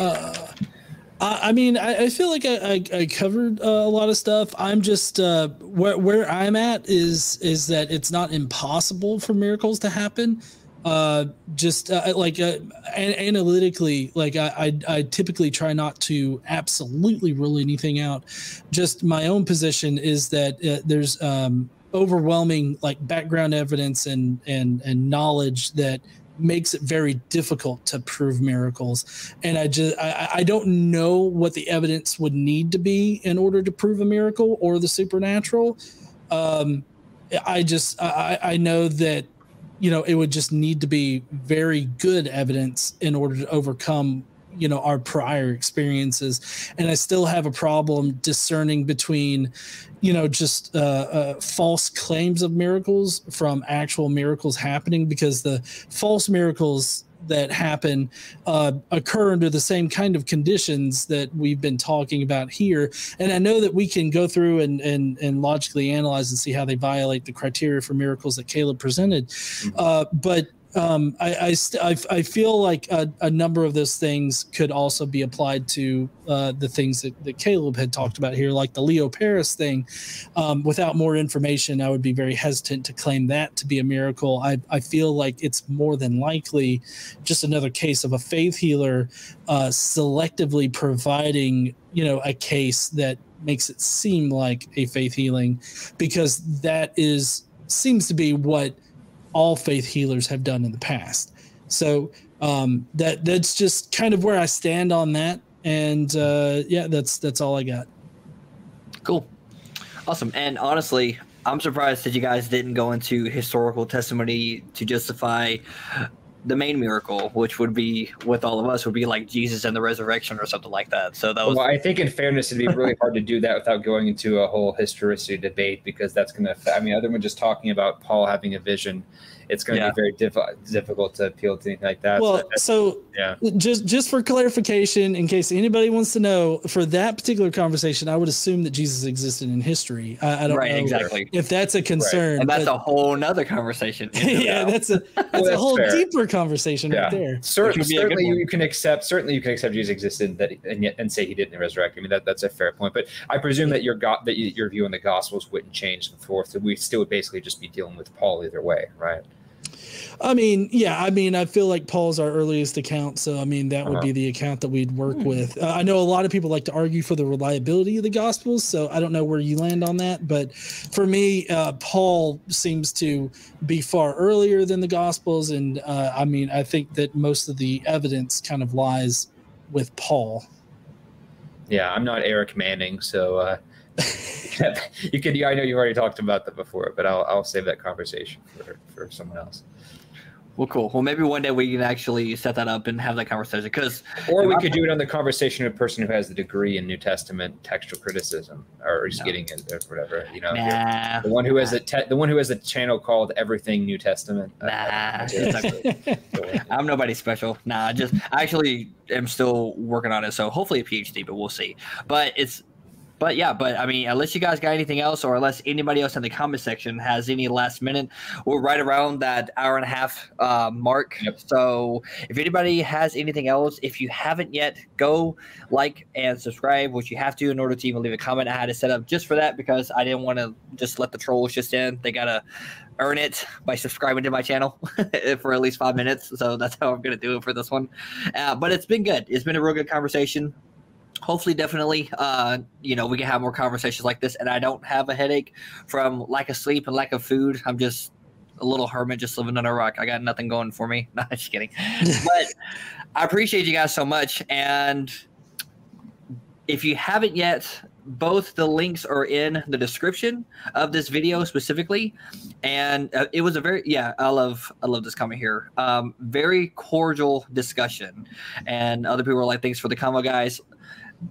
I mean, I feel like I covered a lot of stuff. I'm just where I'm at is that it's not impossible for miracles to happen. Analytically, like I typically try not to absolutely rule anything out. Just my own position is that there's overwhelming like background evidence and knowledge that makes it very difficult to prove miracles. And I don't know what the evidence would need to be in order to prove a miracle or the supernatural. I know that, you know, it would just need to be very good evidence in order to overcome, you know, our prior experiences. And I still have a problem discerning between, you know, just false claims of miracles from actual miracles happening, because the false miracles that happen occur under the same kind of conditions that we've been talking about here. And I know that we can go through and logically analyze and see how they violate the criteria for miracles that Caleb presented. But I feel like a number of those things could also be applied to the things that Caleb had talked about here, like the Leo Paris thing. Without more information, I would be very hesitant to claim that to be a miracle. I feel like it's more than likely just another case of a faith healer selectively providing, you know, a case that makes it seem like a faith healing, because that seems to be what all faith healers have done in the past. So that's just kind of where I stand on that. And yeah, that's all I got. Cool. Awesome. And honestly, I'm surprised that you guys didn't go into historical testimony to justify the main miracle, which would be, with all of us, would be like Jesus and the resurrection or something like that. So that was. Well, I think in fairness, it'd be really hard to do that without going into a whole historicity debate, because that's going to, I mean, other than just talking about Paul having a vision, it's going to be very difficult to appeal to anything like that. Well, so yeah, just for clarification, in case anybody wants to know, for that particular conversation, I would assume that Jesus existed in history. I don't know exactly if that's a concern. Right. And that's a whole nother conversation. Yeah, that's a whole deeper conversation right there. Certainly you can accept Jesus existed and say he didn't resurrect. I mean, that's a fair point. But I presume that your view on the Gospels wouldn't change the fourth. So we still would basically just be dealing with Paul either way, right? I mean, yeah, I feel like Paul's our earliest account. So, I mean, that would be the account that we'd work with. I know a lot of people like to argue for the reliability of the Gospels. So I don't know where you land on that. But for me, Paul seems to be far earlier than the Gospels. And I mean, I think that most of the evidence kind of lies with Paul. Yeah, I'm not Eric Manning. So you could, I know you've already talked about that before, but I'll save that conversation for someone else. Well, cool. Well, maybe one day we can actually set that up and have that conversation. Or we could do it on the conversation of a person who has the degree in New Testament textual criticism, or is getting it or whatever. You know, the one who has a channel called Everything New Testament. I'm nobody special. I actually am still working on it. So hopefully a PhD, but we'll see. But I mean, unless you guys got anything else, or unless anybody else in the comment section has any last minute, we're right around that hour and a half mark. Yep. So if anybody has anything else, if you haven't yet, go like and subscribe, which you have to in order to even leave a comment. I had to set up just for that because I didn't want to just let the trolls just in. They got to earn it by subscribing to my channel for at least 5 minutes. So that's how I'm going to do it for this one. But it's been good. It's been a real good conversation. Hopefully, definitely, we can have more conversations like this. And I don't have a headache from lack of sleep and lack of food. I'm just a little hermit just living under a rock. I got nothing going for me. No, just kidding. But I appreciate you guys so much. And if you haven't yet, both the links are in the description of this video specifically. And it was I love this comment here. Very cordial discussion. And other people are like, thanks for the combo, guys.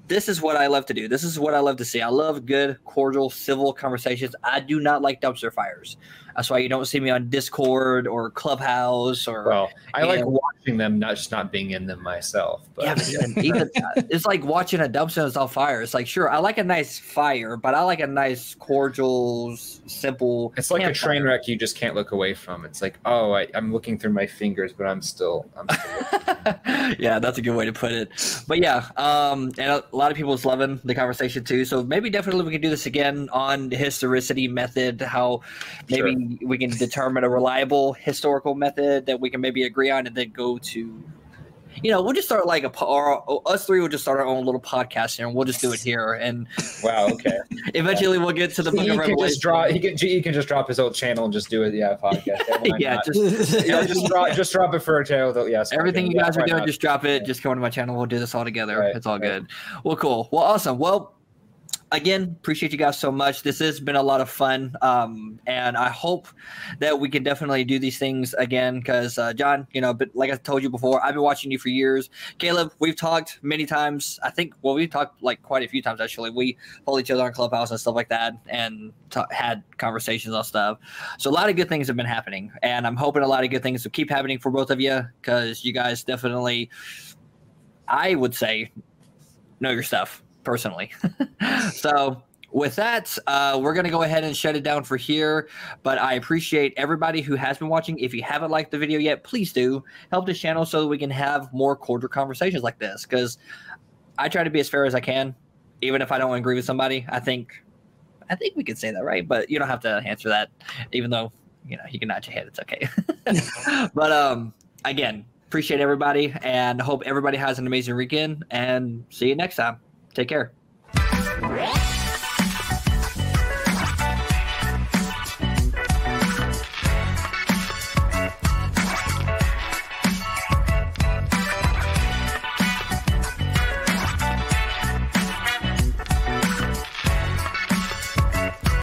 this is what I love to do. This is what I love to see. I love good, cordial, civil conversations. I do not like dumpster fires. That's why you don't see me on Discord or Clubhouse or. Well, I like watching them, not being in them myself. But. Yeah, but even it's like watching a dumpster that's on fire. It's like, sure, I like a nice fire, but I like a nice, cordial, simple. It's like a train wreck you just can't look away from. It's like, oh, I'm looking through my fingers, but I'm still Yeah, that's a good way to put it. But yeah, and a lot of people is loving the conversation too. So maybe definitely we can do this again on the historicity method. How maybe we can determine a reliable historical method that we can maybe agree on, and then go to. We'll just start like us three will just start our own little podcast here, and we'll just do it here. And wow, okay. Eventually, we'll get to the book of Revelation. He can just drop his old channel and just do it. Yeah, podcast. Yeah, just drop it for a channel. Yes, everything you guys are doing, just drop it. Just come to my channel. We'll do this all together. Right, it's all good. Well, cool. Well, awesome. Well. Again, appreciate you guys so much. This has been a lot of fun, and I hope that we can definitely do these things again. Because John, but like I told you before, I've been watching you for years. Caleb, we've talked many times. I think, we've talked like quite a few times actually. We follow each other on Clubhouse and stuff like that, and had conversations on stuff. So a lot of good things have been happening, and I'm hoping a lot of good things will keep happening for both of you, because you guys definitely, I would say, know your stuff. Personally. So with that, we're going to go ahead and shut it down for here. But I appreciate everybody who has been watching. If you haven't liked the video yet, please do help this channel so that we can have more cordial conversations like this. Because I try to be as fair as I can, even if I don't agree with somebody. I think we can say that, right? But you don't have to answer that, even though you can nod your head. It's okay. But again, appreciate everybody, and hope everybody has an amazing weekend. And see you next time. Take care.